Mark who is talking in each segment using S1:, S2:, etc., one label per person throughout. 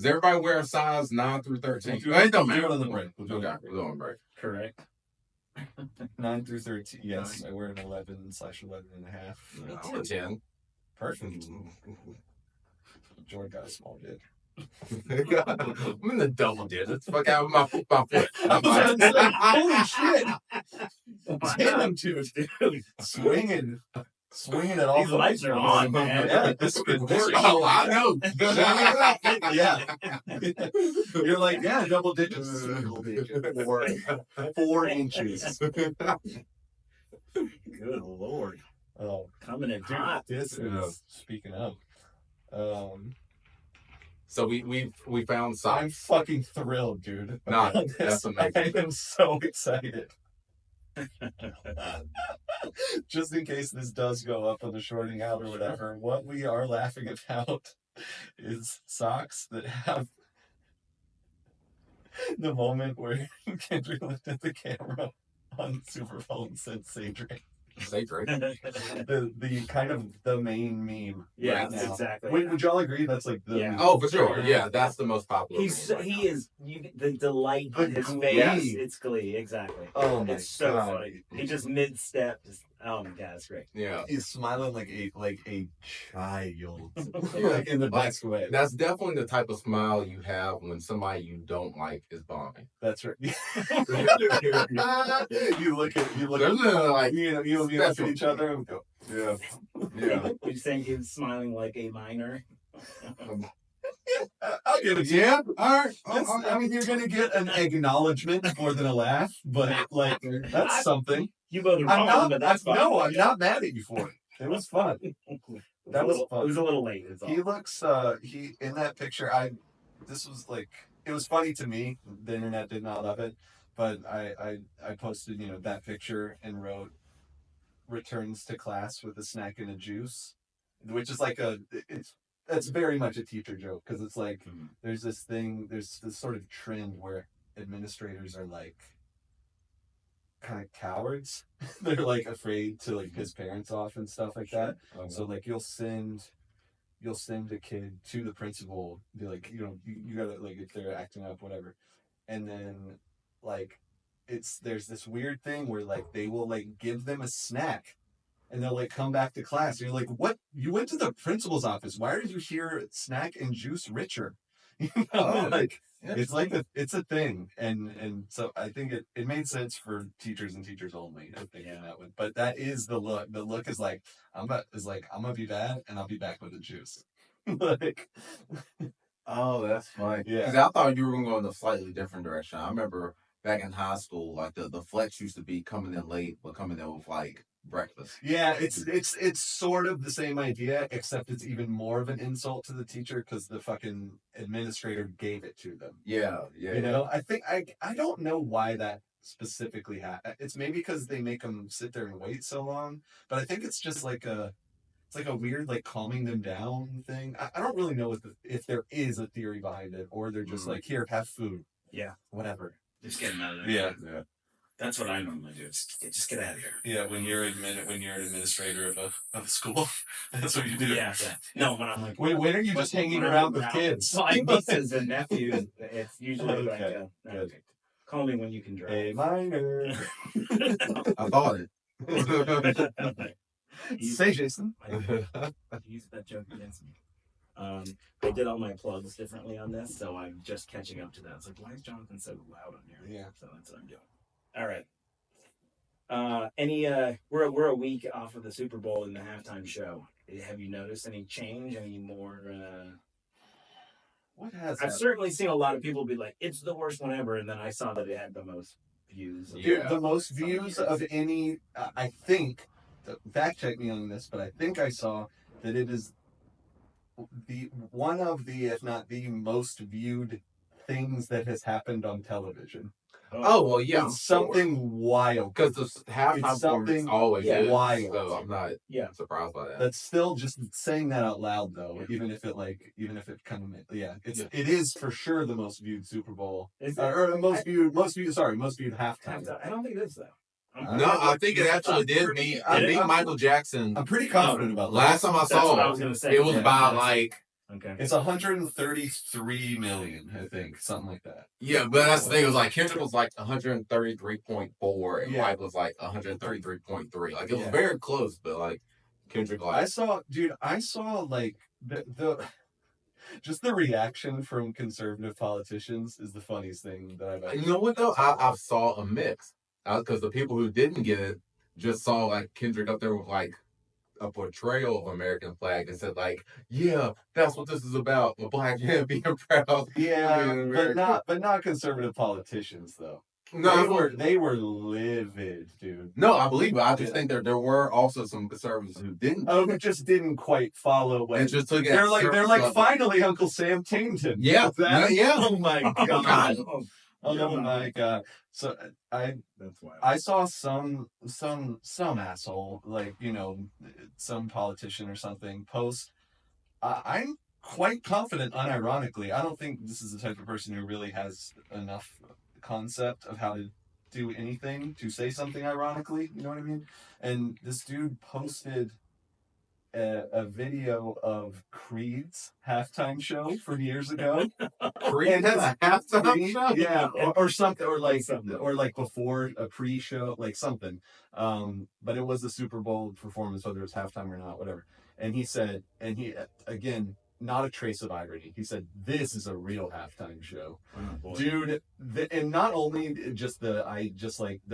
S1: Does everybody wear a size 9 through 13?
S2: It don't matter. We'll do it on the break. We'll do
S1: on the break.
S3: Correct.
S2: 9 through 13. Yes, I wear an 11/11.5.
S1: I'm a 10.
S2: Perfect. Jordan got a small dick.
S1: I'm in the double digits. Fuck out of my foot.
S2: Holy shit! Damn, dude. Swinging it all.
S3: These lights are on, man.
S2: Yeah, this could work.
S1: Oh, I know.
S2: Yeah. You're like, yeah, double digits. 4 inches.
S3: Good Lord.
S2: Oh,
S3: coming in
S2: dude,
S3: hot.
S2: this is, speaking of,
S1: so we found socks.
S2: I'm fucking thrilled, dude.
S1: That's amazing.
S2: I am so excited. Just in case this does go up on the shorting out or whatever, what we are laughing about is socks that have the moment where Kendrick looked at the camera on the Super Bowl and said, "Say Drake."
S1: Say Drake.
S2: The kind of the main meme.
S3: Yeah,
S2: right now.
S3: exactly.
S2: Would y'all agree that's like the
S3: Yeah.
S1: Oh, for sure. Yeah, that's the most popular.
S3: He is the delight on his face.
S1: Yes.
S3: It's Glee, exactly.
S2: Oh my
S3: it's so
S2: God.
S3: funny. He just mid-step. Oh my God, it's great.
S1: Yeah.
S2: He's smiling like a child. Like in the best way.
S1: That's definitely the type of smile you have when somebody you don't like is bombing.
S2: That's right. you look
S1: like
S2: you look at each other and go, yeah. Yeah.
S3: You're saying he's smiling like a minor?
S2: I'll give it to you. Yeah, all right. I mean, you're gonna get an acknowledgement more than a laugh, but like that's something.
S3: You both are wrong, but that's fine.
S2: No, I'm not mad at you for it. It was fun. That was fun.
S3: It was a little late.
S2: He looks. He in that picture. This was like. It was funny to me. The internet did not love it, but I posted that picture and wrote, "Returns to class with a snack and a juice," which is like that's very much a teacher joke because it's like there's this sort of trend where administrators are like kind of cowards. They're like afraid to like piss parents off and stuff like that. So like you'll send a kid to the principal, be like, you gotta, like, if they're acting up, whatever, and then like there's this weird thing where like they will like give them a snack and they'll like come back to class and you're like, what? You went to the principal's office, why are you here? Snack and juice richer. Like it's like it's a thing, and so I think it made sense for teachers and teachers only. I think that one, but that is the look. The look is like I'm gonna be bad, and I'll be back with the juice. Like,
S1: oh, that's funny.
S2: Yeah,
S1: because I thought you were gonna go in a slightly different direction. I remember back in high school, like the flex used to be coming in late, but coming in with like breakfast.
S2: Yeah, it's sort of the same idea, except it's even more of an insult to the teacher because the fucking administrator gave it to them.
S1: Yeah.
S2: I think I don't know why that specifically happened. It's maybe because they make them sit there and wait so long, but I think it's just like it's like a weird like calming them down thing. I don't really know if there is a theory behind it or they're just like, here, have food.
S3: Yeah,
S2: whatever.
S3: Just get them out of there.
S2: Yeah.
S3: That's what I normally do. Just get out of here.
S2: Yeah, when you're an administrator of a school, that's what you do.
S3: Yeah. No, when I'm like,
S2: when are you just hanging around with kids?
S3: My nieces and nephews. It's usually
S2: okay.
S3: Okay. Call me when you can drive.
S2: A minor.
S1: I thought it.
S2: Say, Jason.
S3: Use that joke against me. I did all my plugs differently on this, so I'm just catching up to that. It's like, why is Jonathan so loud on here?
S2: Yeah.
S3: So that's what I'm doing. All right. We're a week off of the Super Bowl and the halftime show. Have you noticed any change? Any more?
S2: What has?
S3: I've certainly seen a lot of people be like, "It's the worst one ever," and then I saw that it had the most views.
S2: Dude, the most views of any. I think. Fact check me on this, but I think I saw that it is one of the, if not the most viewed things that has happened on television.
S1: Oh, well, yeah.
S2: It's something wild.
S1: Because the halftime performance always is
S2: wild.
S1: So I'm not surprised by that.
S2: That's still just saying that out loud, though. Even if it kind of, it is for sure the most viewed Super Bowl. Most viewed halftime.
S3: I don't think it is, though.
S1: No, I think it actually did beat Michael Jackson.
S2: I'm pretty confident about that.
S1: Last time I saw
S3: what I was gonna say.
S1: it was by like
S3: Okay.
S2: It's 133 million, I think, something like that.
S1: Yeah, but that's the thing. It was like Kendrick was like 133.4, and
S2: Yeah.
S1: Mike was like 133.3. Like it was
S2: Yeah.
S1: very close, but like Kendrick, like
S2: I saw like the just the reaction from conservative politicians is the funniest thing that I've ever
S1: you know what though? I saw a mix because the people who didn't get it just saw like Kendrick up there with like a portrayal of American flag and said like, yeah, that's what this is about, a black man being proud.
S2: Yeah, but not conservative politicians though.
S1: No,
S2: They were livid, dude.
S1: no, I believe it. I just think there were also some conservatives who didn't.
S2: Oh, who just didn't quite follow what
S1: And just took it.
S2: they're like finally Uncle Sam tamed him.
S1: Yeah, yeah.
S3: Oh my god.
S2: Oh my god. So
S3: That's wild.
S2: I saw some asshole, like, some politician or something post. I'm quite confident, unironically. I don't think this is the type of person who really has enough concept of how to do anything to say something ironically. You know what I mean? And this dude posted a video of Creed's halftime show from years ago.
S1: Creed has a halftime show?
S2: Yeah, or something, or like before a pre-show, like something. But it was the Super Bowl performance, whether it's halftime or not, whatever. And he said, again, not a trace of irony, he said, "This is a real halftime show."
S3: Oh,
S2: dude. And not only just the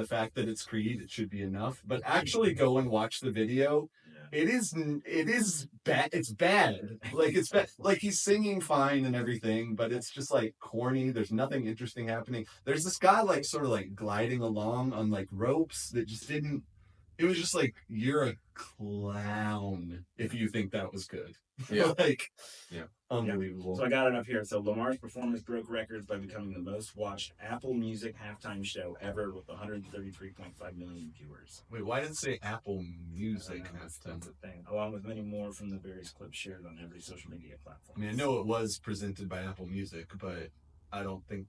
S2: fact that it's Creed, it should be enough, but actually go and watch the video. It is bad. It's bad. Like it's bad. Like he's singing fine and everything, but it's just like corny. There's nothing interesting happening. There's this guy like sort of like gliding along on like ropes that just didn't. It was just like, you're a clown if you think that was good.
S1: Yeah.
S2: Unbelievable.
S3: So I got it up here. So Lamar's performance broke records by becoming the most watched Apple Music halftime show ever with 133.5 million viewers.
S2: Wait, why did it say Apple Music
S3: That's
S2: halftime?
S3: the thing. Along with many more from the various clips shared on every social media platform.
S2: I mean, I know it was presented by Apple Music, but I don't think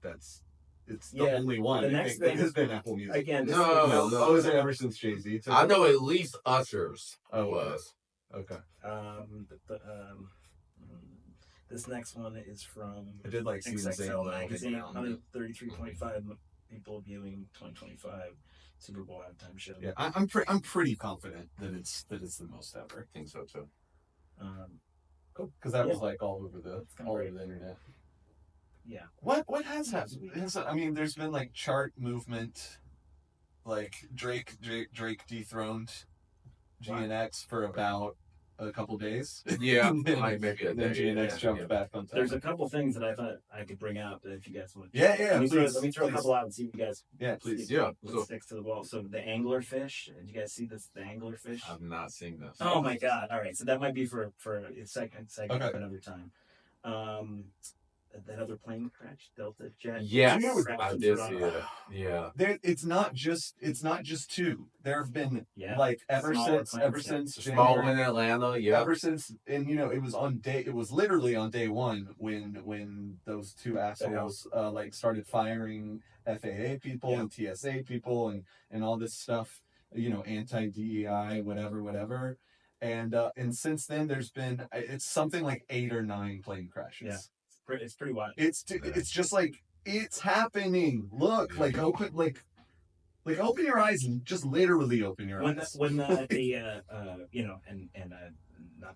S2: it's the only one.
S3: The next thing
S2: has been Apple Music.
S3: Again,
S2: No, is it ever since Jay-Z?
S1: I know at least Usher's
S2: Oh,
S1: was.
S2: Okay.
S3: This next one is from
S2: I did like see
S3: XXL Magazine. 133.5 people viewing 2025 Super Bowl halftime show.
S2: Yeah, I'm pretty confident that it's the most ever.
S1: I think so too.
S2: Cool, because that was like all over the internet.
S3: Yeah.
S2: What has happened? I mean, there's been like chart movement, like Drake dethroned GNX for about a couple days.
S1: Yeah, like maybe a
S2: then
S1: day.
S2: GNX jumped back on top.
S3: There's a couple things that I thought I could bring out if you guys want.
S2: Yeah,
S3: Let me
S2: please,
S3: throw a couple out and see if you guys.
S2: Yeah, please.
S3: See what sticks to the wall. So the anglerfish. Did you guys see this? The anglerfish.
S1: I've not seen this.
S3: Oh my god! All right, so that might be for a second segment
S2: Okay.
S3: for another time. That other plane crash, Delta jet.
S1: Yeah,
S3: crashed
S1: I
S3: in
S1: did
S3: Toronto.
S1: see it. Yeah.
S2: It's not just two. There have been like ever
S3: Smaller
S2: since
S1: Small
S2: January,
S1: in Atlanta, yeah.
S2: ever since, and it was literally on day one when those two assholes like started firing FAA people and TSA people and all this stuff, anti-DEI, whatever. And since then there's been, it's something like 8 or 9 plane crashes.
S3: Yeah. It's pretty wild.
S2: It's just like, it's happening. Look, open your eyes and just literally open your eyes.
S3: When not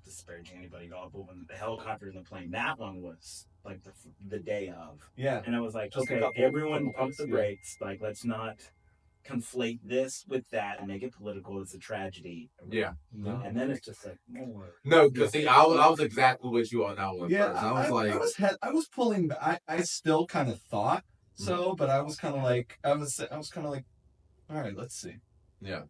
S3: disparaging anybody at all, but when the helicopter and the plane, that one was like the day of.
S2: Yeah.
S3: And I was like,
S2: Just
S3: okay, everyone pump the brakes. Like, let's not conflate this with that and make it political. It's a tragedy.
S1: Yeah.
S2: No.
S3: And then it's just like more.
S1: No, because see, I was exactly with you on that one.
S2: Yeah,
S1: first. I was like,
S2: I was pulling back. I still kind of thought so, but I was kind of like, I was kind of like, all right, let's see.
S1: Yeah.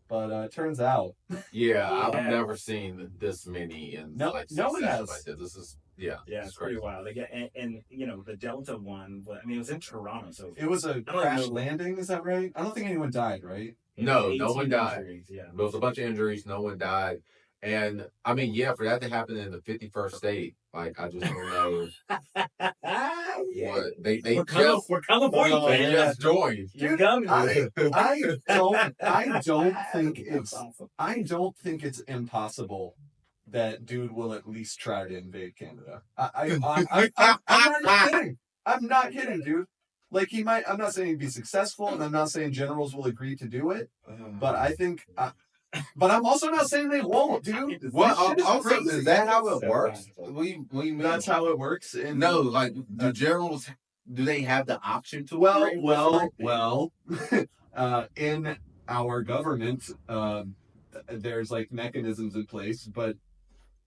S2: But it turns out,
S1: yeah, I've never seen this many in
S2: no one has.
S1: like this. This is
S3: It's pretty wild. And the Delta one. I mean, it was in Toronto, so
S2: It was a crash landing. Is that right? I don't think anyone died, right?
S1: No one died.
S3: Injuries, yeah.
S1: There was a bunch of injuries. No one died. And I mean, for that to happen in the 51st state, like, I just don't know what they
S3: We're coming for you,
S1: they
S3: man.
S1: just joined.
S3: You're coming.
S2: I don't think it's impossible that dude will at least try to invade Canada. I'm not kidding. I'm not kidding, dude. Like he might. I'm not saying he'd be successful, and I'm not saying generals will agree to do it. But I think. But I'm also not saying they won't, dude.
S1: Well,
S2: This shit is
S1: also,
S2: crazy.
S1: is that how it
S3: So
S1: works?
S3: powerful.
S1: What do you mean?
S2: That's how it works. And
S1: No, like, do generals, do they have the option to agree with it?
S2: in our government, there's like mechanisms in place, but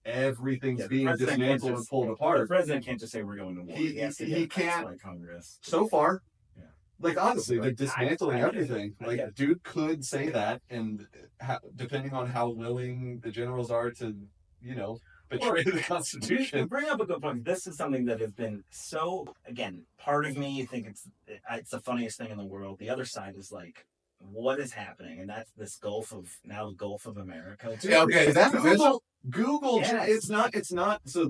S2: everything's
S3: Yeah, the
S2: being
S3: president can't
S2: dismantled and
S3: just-
S2: pulled
S3: The
S2: apart.
S3: president can't just say we're going to war.
S2: He-
S3: has to
S2: he
S3: get passed
S2: can't-
S3: by Congress.
S2: So far,
S3: Yeah.
S2: like honestly, they're
S3: I
S2: dismantling
S3: get it.
S2: everything.
S3: I
S2: Like,
S3: get it.
S2: dude could say that, and depending on how willing the generals are to, betray the
S3: You
S2: Constitution.
S3: bring up a good point. This is something that has been so, again, part of me think it's the funniest thing in the world. The other side is like, what is happening? And that's this the Gulf of America.
S1: Yeah, okay, is that official?
S2: Google.
S3: Yes.
S2: It's not. So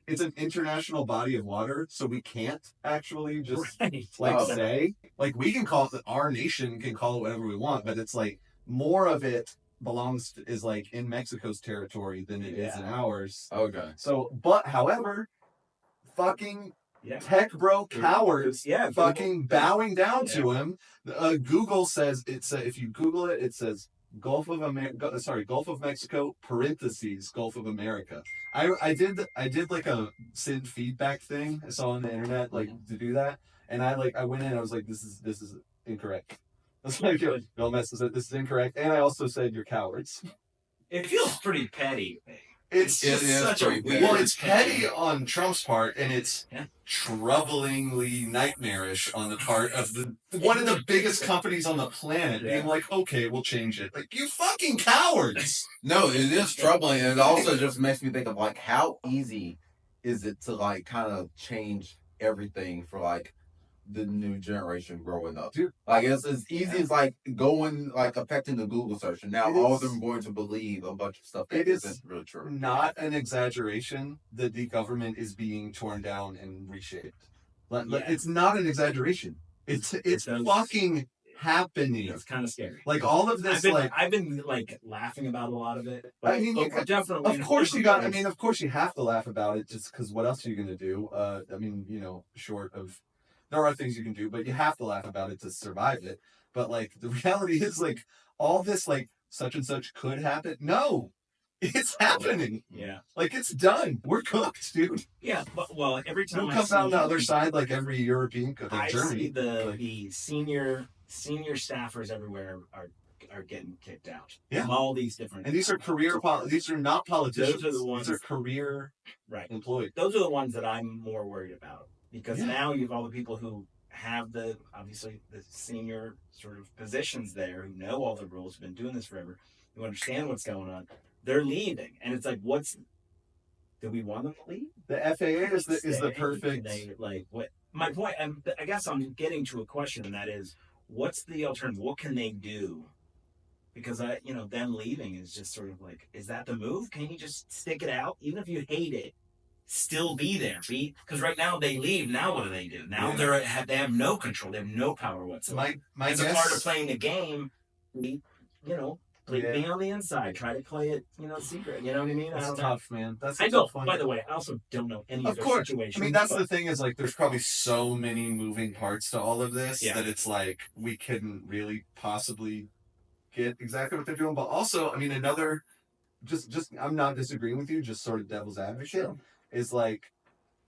S2: it's an international body of water, so we can't actually just
S3: Right.
S2: say, like, we can call it, our nation can call it whatever we want, but it's like more of it is like in Mexico's territory than it is in ours.
S1: Okay.
S2: So, but however, fucking
S3: Yeah.
S2: tech bro cowards,
S3: Yeah.
S2: fucking bowing down to him. Google says if you Google it, it says Gulf of Mexico parentheses Gulf of America. I did like a SID feedback thing I saw on the internet to do that, and I went in, I was like, this is incorrect. I was like, don't mess this up, this is incorrect, and I also said you're cowards.
S3: It feels pretty petty.
S2: It's
S1: It is
S3: such a
S1: pretty
S3: weird.
S1: petty.
S2: Well, it's petty on Trump's part, and it's
S3: Yeah.
S2: troublingly nightmarish on the part of one of the biggest companies on the planet, being like, okay, we'll change it. Like, you fucking cowards!
S1: No, it is troubling, and it also just makes me think of like how easy is it to like kind of change everything for like the new generation growing up.
S2: Dude.
S1: Like it's as easy as like going like affecting the Google search, and now
S2: It
S1: all of
S2: is-
S1: them are going to believe a bunch of stuff that
S2: It is
S1: isn't really true.
S2: Not an exaggeration that the government is being torn down and reshaped.
S3: Yeah.
S2: It's not an exaggeration. It's
S3: does-
S2: fucking happening.
S3: It's kind of scary.
S2: Like all of this,
S3: I've been laughing about a lot of it. But
S2: I mean,
S3: definitely.
S2: Of course you have to laugh about it, just because what else are you going to do? Short of, there are things you can do, but you have to laugh about it to survive it. But like, the reality is like, all this like such and such could happen. No, it's happening.
S3: Yeah.
S2: Like, it's done. We're cooked, dude.
S3: Yeah. But every time
S2: We'll
S3: I
S2: come
S3: see
S2: out on the other side, like every European, like
S3: I
S2: Germany.
S3: see the senior staffers everywhere are getting kicked out.
S2: Yeah.
S3: From all these different.
S2: And these are these are not politicians.
S3: Those are the ones-
S2: These are career
S3: right.
S2: employees.
S3: Those are the ones that I'm more worried about, because
S2: Yeah.
S3: now you have all the people who have obviously the senior sort of positions there, who know all the rules, have been doing this forever, who understand what's going on. They're leaving, and it's like, do we want them to leave?
S2: The FAA is the
S3: Stay?
S2: perfect.
S3: What my point? I guess I'm getting to a question, and that is, what's the alternative? What can they do? Because them leaving is just sort of like, is that the move? Can you just stick it out, even if you hate it? Still be there, because right now they leave. Now what do? Now they have no control. They have no power whatsoever.
S2: My
S3: It's
S2: guess,
S3: a part of playing the game. Be on the inside. Try to play it, secret. You know what I mean?
S2: That's tough, man. That's
S3: I
S2: a
S3: don't.
S2: tough one.
S3: By the way, I also don't know any
S2: Of
S3: of the
S2: course.
S3: situations.
S2: I mean, that's the thing, is like, there's probably so many moving parts to all of this
S3: Yeah.
S2: that it's like we couldn't really possibly get exactly what they're doing. But also, I mean, another, just I'm not disagreeing with you, just sort of devil's advocate, is like,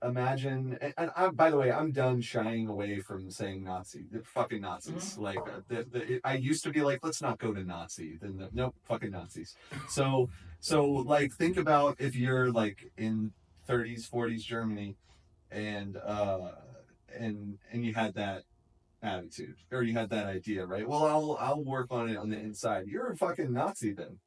S2: imagine, and by the way, I'm done shying away from saying Nazi. They're fucking Nazis.
S3: Mm-hmm.
S2: Like, I used to be like, let's not go to Nazi. Then nope, fucking Nazis. So like, think about if you're like in 30s, 40s Germany, and you had that attitude, or you had that idea, right? Well, I'll work on it on the inside. You're a fucking Nazi then.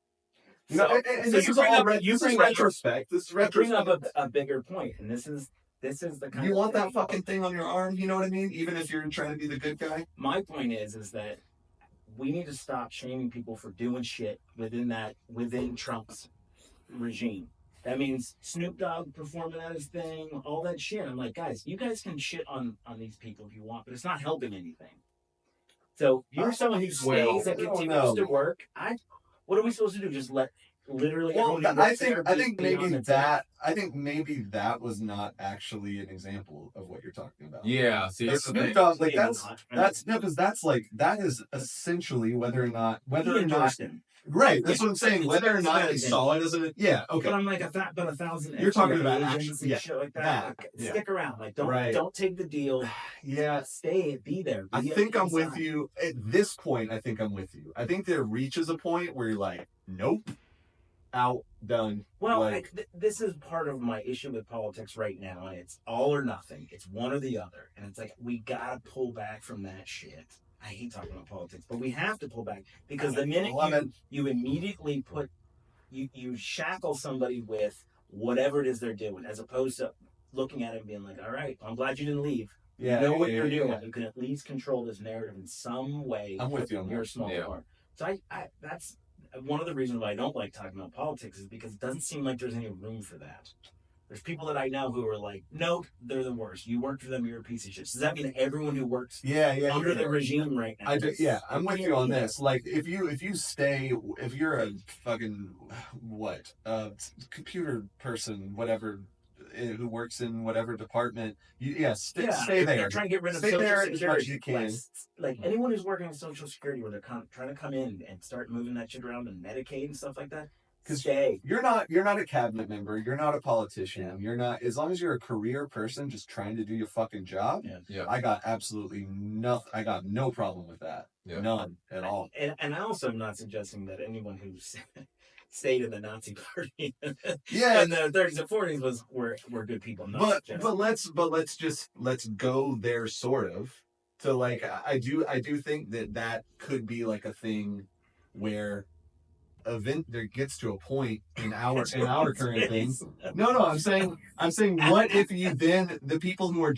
S2: You know, and
S3: so
S2: this
S3: you
S2: is
S3: bring
S2: all
S3: up-
S2: this
S3: you
S2: is
S3: bring up-
S2: retrospect. This is
S3: I bring
S2: retrospect.
S3: up a bigger point, and this is the kind.
S2: You
S3: of
S2: want that
S3: thing-
S2: fucking thing on your arm? You know what I mean? Even if you're trying to be the good guy.
S3: My point is that we need to stop shaming people for doing shit within Trump's regime. That means Snoop Dogg performing at his thing, all that shit. I'm like, guys, you guys can shit on these people if you want, but it's not helping anything. So you're someone who stays and continues to work. What are we supposed to do? Just let literally.
S2: Well,
S3: everyone who
S2: I
S3: works
S2: think
S3: there
S2: I think
S3: beyond
S2: maybe
S3: their
S2: that I think maybe that was not actually an example of what you're talking about.
S1: Yeah, see,
S2: Because
S1: it's the
S2: Snoop
S1: thing.
S2: Dogg, like
S3: maybe not.
S2: that's no, because that's like that is essentially whether
S3: He
S2: or not
S3: endorsed him.
S2: right. That's what I'm saying.
S3: It's
S2: Whether or not
S3: better
S2: he
S3: than-
S2: saw it as a okay.
S3: But I'm like but 1,000
S2: You're talking about
S3: agents
S2: action,
S3: and
S2: yeah,
S3: shit like that.
S2: that,
S3: Like,
S2: yeah.
S3: stick around. Like
S2: Right.
S3: don't take the deal.
S2: Yeah,
S3: Stay, be there.
S2: I
S3: Be
S2: think I'm with
S3: inside.
S2: you at this point. I think I'm with you. I think there reaches a point where you're like, nope, out, done.
S3: Well,
S2: like,
S3: this is part of my issue with politics right now, and it's all or nothing. It's one or the other, and it's like we gotta pull back from that shit. I hate talking about politics, but we have to pull back because the minute you immediately put you shackle somebody with whatever it is they're doing, as opposed to looking at it and being like, all right, I'm glad you didn't leave.
S2: yeah,
S3: You know what you're
S2: yeah.
S3: doing. You can at least control this narrative in some way.
S2: I'm with you on
S3: You're a
S2: that.
S3: small part. So I that's one of the reasons why I don't like talking about politics is because it doesn't seem like there's any room for that. There's people that I know who are like, no, they're the worst. You work for them, you're a piece of shit. Does that mean everyone who works under the regime right now?
S2: I'm with you on this. Like, if you're a fucking computer person, whatever, who works in whatever department, stay there.
S3: They're trying to get rid of
S2: Stay
S3: Social
S2: there
S3: Security.
S2: as much as you can.
S3: Like anyone who's working in Social Security, where they're trying to come in and start moving that shit around and Medicaid and stuff like that.
S2: Because
S3: stay.
S2: You're not a cabinet member. You're not a politician. Yeah. You're not. As long as you're a career person, just trying to do your fucking job.
S1: Yeah.
S2: I got absolutely nothing. I got no problem with that. Yeah. None at all.
S3: And I also am not suggesting that anyone who's stayed in the Nazi party, in the 30s and 40s were good people.
S2: But let's go there sort of to like I do think that could be like a thing where event there gets to a point in our current thing. No, I'm saying what if you then the people who are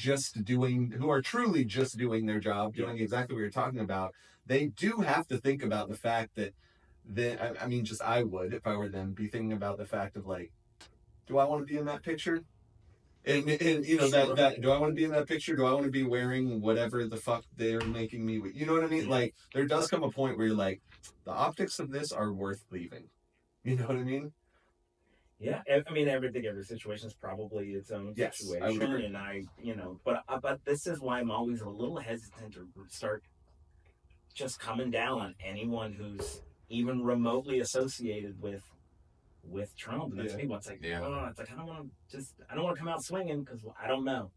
S2: truly just doing their job, doing exactly what you're talking about, they do have to think about the fact that I would, if I were them, be thinking about the fact of like, do I want to be in that picture? And you know that do I want to be in that picture? Do I want to be wearing whatever the fuck they're making me? You know what I mean? Like there does come a point where you're like, the optics of this are worth leaving. You know what I mean?
S3: Yeah, I mean every situation is probably its own situation,
S2: I would agree.
S3: And but this is why I'm always a little hesitant to start just coming down on anyone who's even remotely associated with Trump. And that's people. It's like, I don't want to come out swinging because I don't know.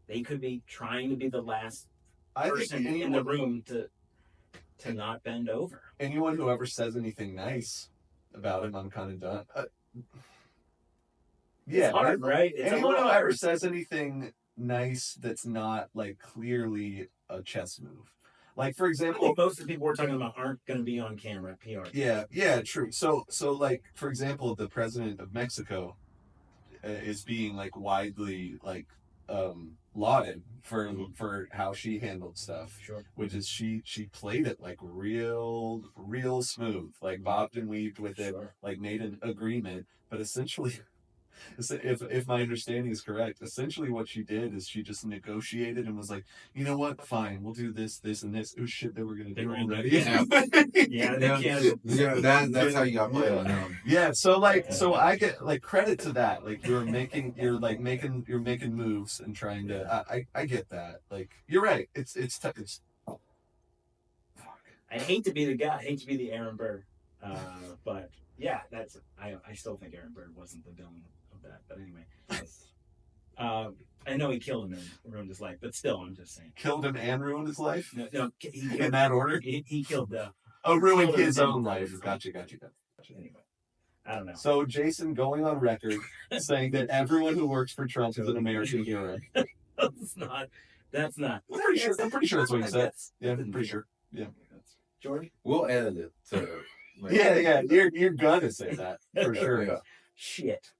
S3: They could be trying to be the last person in the room to not bend over.
S2: Anyone who ever says anything nice about him, I'm kind of done.
S3: It's hard, right?
S2: Anyone who ever says anything nice that's not like clearly a chess move. Like, for example,
S3: most of the people we're talking about aren't going to be on camera, PR.
S2: Yeah, true. So like, for example, the president of Mexico is being like widely like lauded for how she handled stuff.
S3: Sure.
S2: Which is she played it like real smooth, like bobbed and weaved with it, like made an agreement, but essentially. If my understanding is correct, essentially what she did is she just negotiated and was like, you know what, fine, we'll do this, and this. Oh shit, that we're gonna do already.
S1: That's how you got played.
S2: Yeah, so I get like credit to that. Like you're making moves and trying to. I get that. Like you're right. It's.
S3: I hate to be the guy. I hate to be the Aaron Burr, but yeah, I still think Aaron Burr wasn't the villain of that. But anyway, I know he killed him and ruined his life, but still, I'm just saying.
S2: Killed him and ruined his life?
S3: No,
S2: in that order?
S3: He killed
S2: ruined his own life. Gotcha.
S3: Anyway, I don't know.
S2: So Jason going on record saying that everyone who works for Trump is an American hero.
S3: That's not.
S2: I'm pretty sure that's what he said. Yeah, I'm pretty sure. Yeah.
S3: Jordan?
S1: We'll edit it to
S2: yeah, you're gonna say that for sure.
S1: Yeah.
S3: Shit.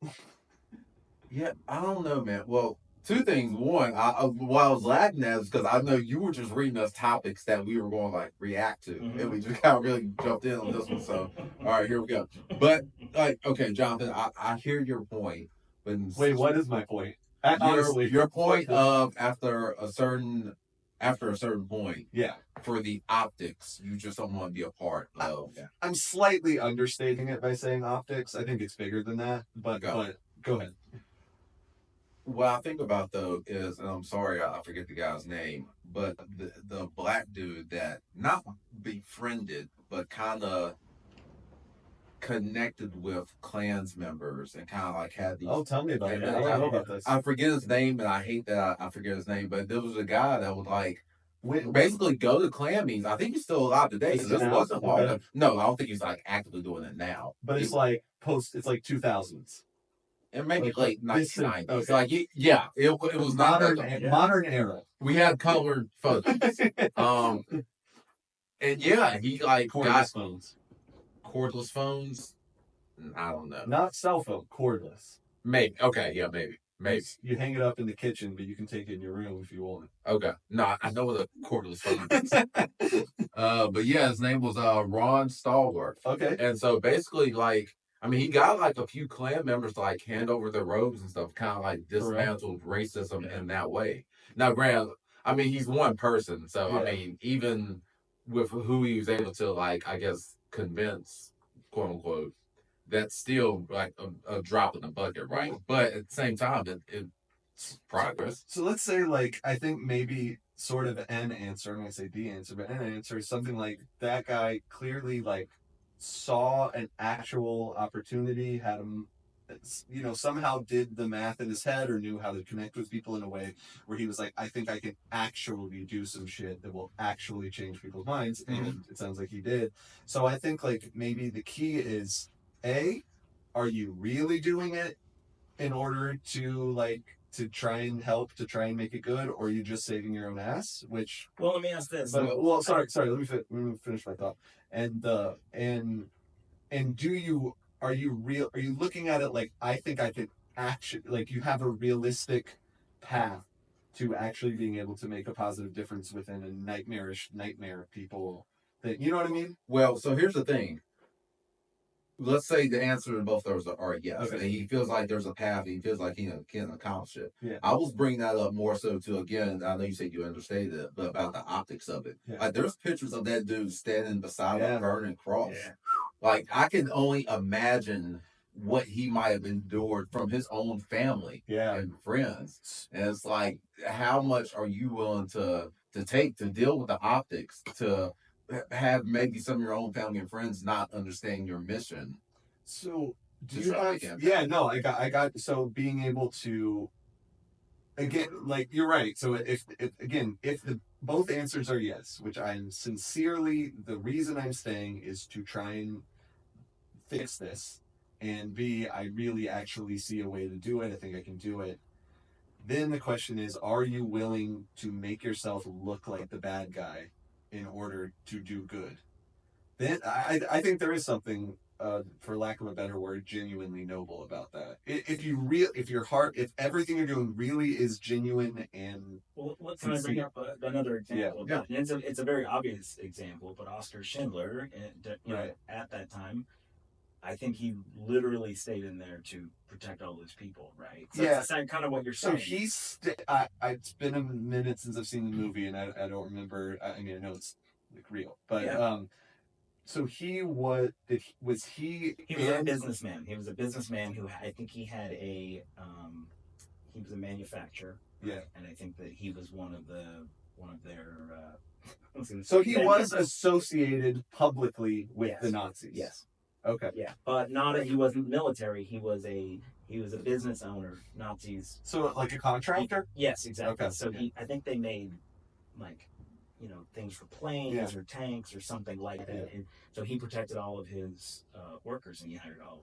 S1: Yeah, I don't know, man. Well, two things. One, what I was laughing at is because I know you were just reading us topics that we were going to like react to, and we just kind of really jumped in on this one. So, all right, here we go. But like, okay, Jonathan, I hear your point.
S2: Wait, what is my point?
S1: Honestly, your point of after a certain after a certain point,
S2: Yeah.
S1: for the optics, you just don't want to be a part of.
S2: I'm slightly understating it by saying optics. I think it's bigger than that, but go ahead.
S1: What I think about though is, and I'm sorry I forget the guy's name, but the black dude that not befriended, but kind of connected with Klans members and kind of like had these.
S2: Oh, tell me about it. I don't know about this.
S1: I forget his name, and I hate that I forget his name. But there was a guy that would like basically go to Klan meetings. I think he's still alive today. So this wasn't long enough. No, I don't think he's like actively doing it now.
S2: But it's like it's like 2000s.
S1: And maybe late 1990s.
S2: Okay.
S1: Like, yeah, it was
S2: modern era.
S1: We had colored photos. And yeah, he like
S2: cordless phones.
S1: Cordless phones? I don't know.
S2: Not cell phone, cordless.
S1: Maybe. Okay, yeah, maybe.
S2: You hang it up in the kitchen, but you can take it in your room if you want.
S1: Okay. No, I know what a cordless phone is. But yeah, his name was Ron Stallworth.
S2: Okay.
S1: And so basically, like, I mean, he got like a few Klan members to like hand over their robes and stuff, kind of like dismantled racism in that way. Now, granted, I mean, he's one person, so I mean, even with who he was able to like, I guess, convince, quote unquote, that's still like a drop in the bucket, right? But at the same time, it's progress.
S2: So let's say, like, I think maybe sort of an answer, I'm going to say the answer, but an answer is something like that guy clearly, like, saw an actual opportunity, had him, you know, somehow did the math in his head or knew how to connect with people in a way where he was like, I think I can actually do some shit that will actually change people's minds. Mm-hmm. And it sounds like he did. So I think, like, maybe the key is, are you really doing it in order to, like, to try and help, to try and make it good, or are you just saving your own ass? Which,
S3: well, let me ask this.
S2: But, sorry. Let me finish my thought. And are you looking at it like, I think I could actually, like, you have a realistic path to actually being able to make a positive difference within a nightmare people that, you know what I mean?
S1: Well, so here's the thing. Let's say the answer to both those are yes. Okay. And he feels like there's a path. He feels like he can accomplish it. Yeah. I was bringing that up more so to, again, I know you said you understated it, but about the optics of it. Yeah. Like, there's pictures of that dude standing beside a burning cross. Yeah. Like, I can only imagine what he might have endured from his own family and friends. And it's like, how much are you willing to take to deal with the optics, to have maybe some of your own family and friends not understand your mission?
S2: So do you have, I got so being able to, again, like, you're right. So if the both answers are yes, which I'm sincerely, the reason I'm staying is to try and fix this, and B, I really actually see a way to do it. I think I can do it. Then the question is, are you willing to make yourself look like the bad guy in order to do good? Then I think there is something, for lack of a better word, genuinely noble about that. If everything you're doing really is genuine and...
S3: Well, let's bring up another example. Yeah. It's a very obvious example, but Oscar Schindler, at that time, I think he literally stayed in there to protect all those people, right? So it's kind of what you're saying.
S2: So it's been a minute since I've seen the movie, and I don't remember. I mean, I know it's like real, but so he was he
S3: was a businessman. He was a businessman who, I think he had he was a manufacturer.
S2: Yeah,
S3: and I think that he was one of their.
S2: So he was associated publicly with the Nazis.
S3: Yes.
S2: Okay.
S3: Yeah, but he wasn't military. He was a business owner. Nazis.
S2: So like a contractor?
S3: Yes, exactly. Okay. So I think they made, like, things for planes or tanks or something like that. And so he protected all of his workers, and he hired all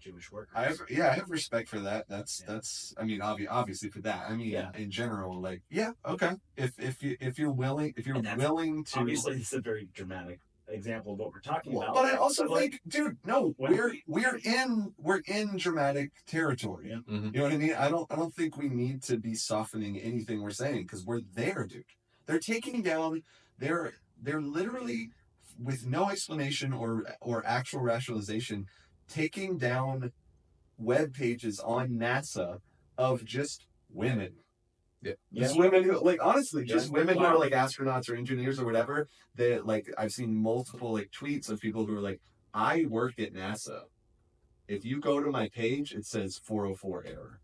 S3: Jewish workers.
S2: I have respect for that. That's I mean, obviously for that. I mean, in general, like, okay. If you're willing to,
S3: obviously it's a very dramatic example of what we're talking about.
S2: But I also think, dude, no, we're in dramatic territory.
S3: Yeah.
S2: Mm-hmm. You know what I mean? I don't think we need to be softening anything we're saying, because we're there, dude. They're taking down. They're literally, with no explanation or actual rationalization, taking down web pages on NASA of just women. Just women who, like, honestly, just
S3: Yeah.
S2: women who
S3: Wow.
S2: are like astronauts or engineers or whatever. They, like, I've seen multiple like tweets of people who are like, I work at NASA. If you go to my page, it says 404 error.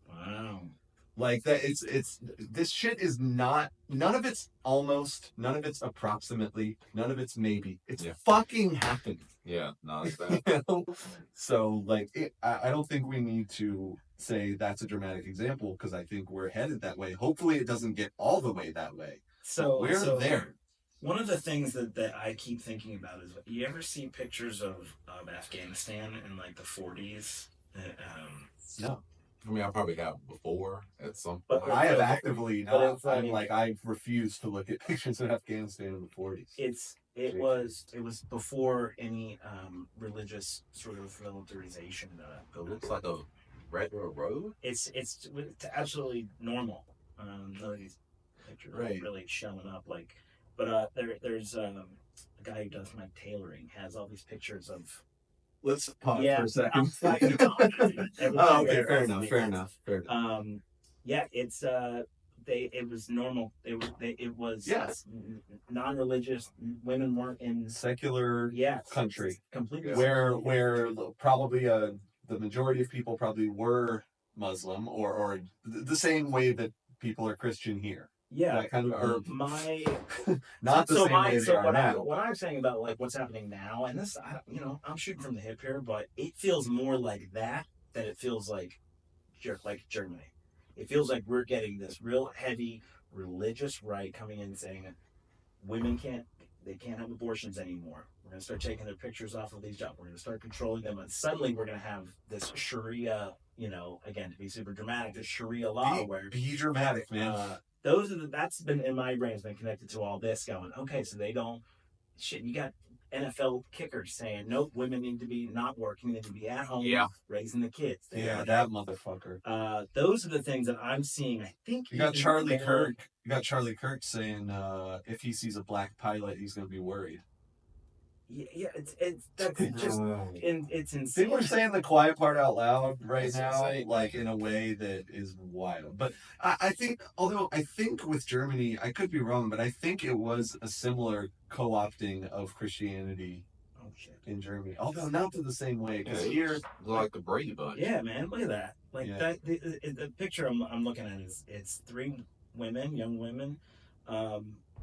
S3: Wow.
S2: Like that, it's this shit is not, none of it's almost, none of it's approximately, none of it's maybe. It's fucking happening.
S1: Yeah, no, it's bad.
S2: You know? So like, I don't think we need to say that's a dramatic example, because I think we're headed that way. Hopefully, it doesn't get all the way that way.
S3: So
S2: we're there.
S3: One of the things that I keep thinking about is, you ever see pictures of Afghanistan in like the 40s?
S2: No.
S1: I mean, I probably have before at some
S2: But
S1: point.
S2: I have actively not.
S3: But
S2: I'm like, I refuse to look at pictures of Afghanistan in the 40s.
S3: It was before any religious sort of militarization.
S1: It looks like a regular road.
S3: It's absolutely normal. None of these pictures are really showing up like. But there's a guy who does my tailoring, has all these pictures of.
S2: Let's pause for a second.
S3: Oh,
S2: okay, fair enough.
S3: Yeah, it's it was normal. It was non-religious. Women weren't in
S2: secular country,
S3: completely
S2: where probably the majority of people probably were Muslim or the same way that people are Christian here.
S3: Yeah,
S2: that kind of, or
S3: not
S2: the same way they are now.
S3: What I'm saying about like what's happening now, and this, I'm shooting from the hip here, but it feels more like that than it feels like Germany. It feels like we're getting this real heavy religious right coming in saying women can't have abortions anymore. We're going to start taking their pictures off of these jobs. We're going to start controlling them, and suddenly we're going to have this Sharia, again, to be super dramatic, this Sharia law where
S2: be dramatic, man.
S3: That's been in my brain, has been connected to all this going, okay, so they don't you got NFL kickers saying nope, women need to be not working, they need to be at home raising the kids.
S2: That motherfucker.
S3: Those are the things that I'm seeing. I think
S2: you got Charlie Kirk saying if he sees a black pilot, he's gonna be worried.
S3: Yeah, it's insane.
S2: People are saying the quiet part out loud right now, like in a way that is wild. But I think, although I think with Germany, I could be wrong, but I think it was a similar co-opting of Christianity in Germany, although not to the same way. Because here,
S1: like the Brady Bunch.
S3: Yeah, man, look at that. Like that, the picture I'm looking at it's three women, young women.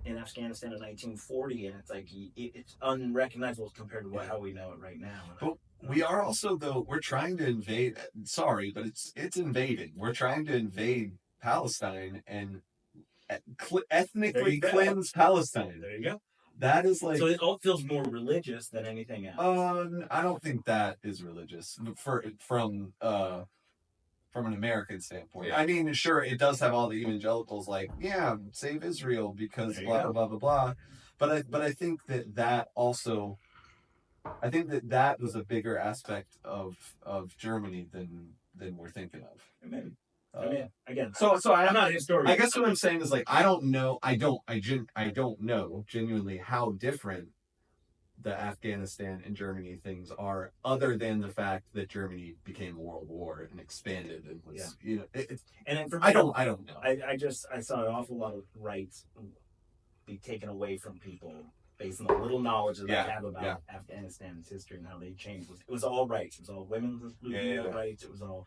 S3: In Afghanistan in 1940, and it's like it's unrecognizable compared to how we know it right now.
S2: But we are also, though, we're trying to invade. Sorry, but it's invading. We're trying to invade Palestine and ethnically cleanse Palestine.
S3: There you go.
S2: That is like,
S3: so it all feels more religious than anything else.
S2: I don't think that is religious from an American standpoint. I mean, sure, it does have all the evangelicals like, save Israel because blah, blah, blah, blah, blah. But I think that also, I think that was a bigger aspect of Germany than we're thinking of.
S3: Maybe. Again.
S2: So
S3: I'm not a historian.
S2: I guess what I'm saying is, like, I don't know genuinely how different the Afghanistan and Germany things are, other than the fact that Germany became a world war and expanded and was, I don't know.
S3: I saw an awful lot of rights be taken away from people based on the little knowledge that I have about Afghanistan's history and how they changed. It was all rights. It was all women's rights. It was all,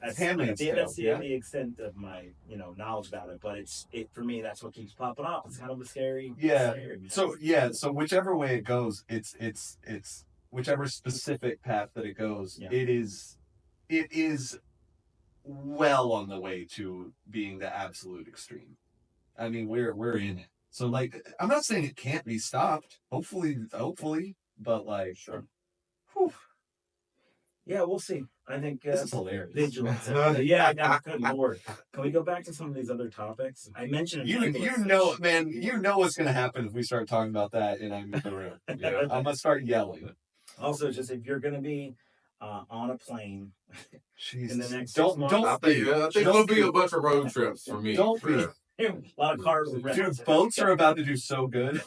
S3: that's the extent of my knowledge about it. But for me, that's what keeps popping up. It's kind of a scary.
S2: So whichever way it goes, it's whichever specific path that it goes, it is well on the way to being the absolute extreme. I mean, we're in it. So, like, I'm not saying it can't be stopped. Hopefully, but like,
S3: sure.
S2: Whew.
S3: Yeah, we'll see. I think
S2: this is hilarious.
S3: Vigilance. Good Lord. Can we go back to some of these other topics? I mentioned
S2: you know what's going to happen if we start talking about that and I'm in the room. I'm going to start yelling.
S3: Also, just if you're going to be on a plane in the next
S2: don't
S1: I think it'll be a bunch of road trips for me.
S2: Don't be.
S3: A lot of cars.
S2: Dude, boats are about to do so good.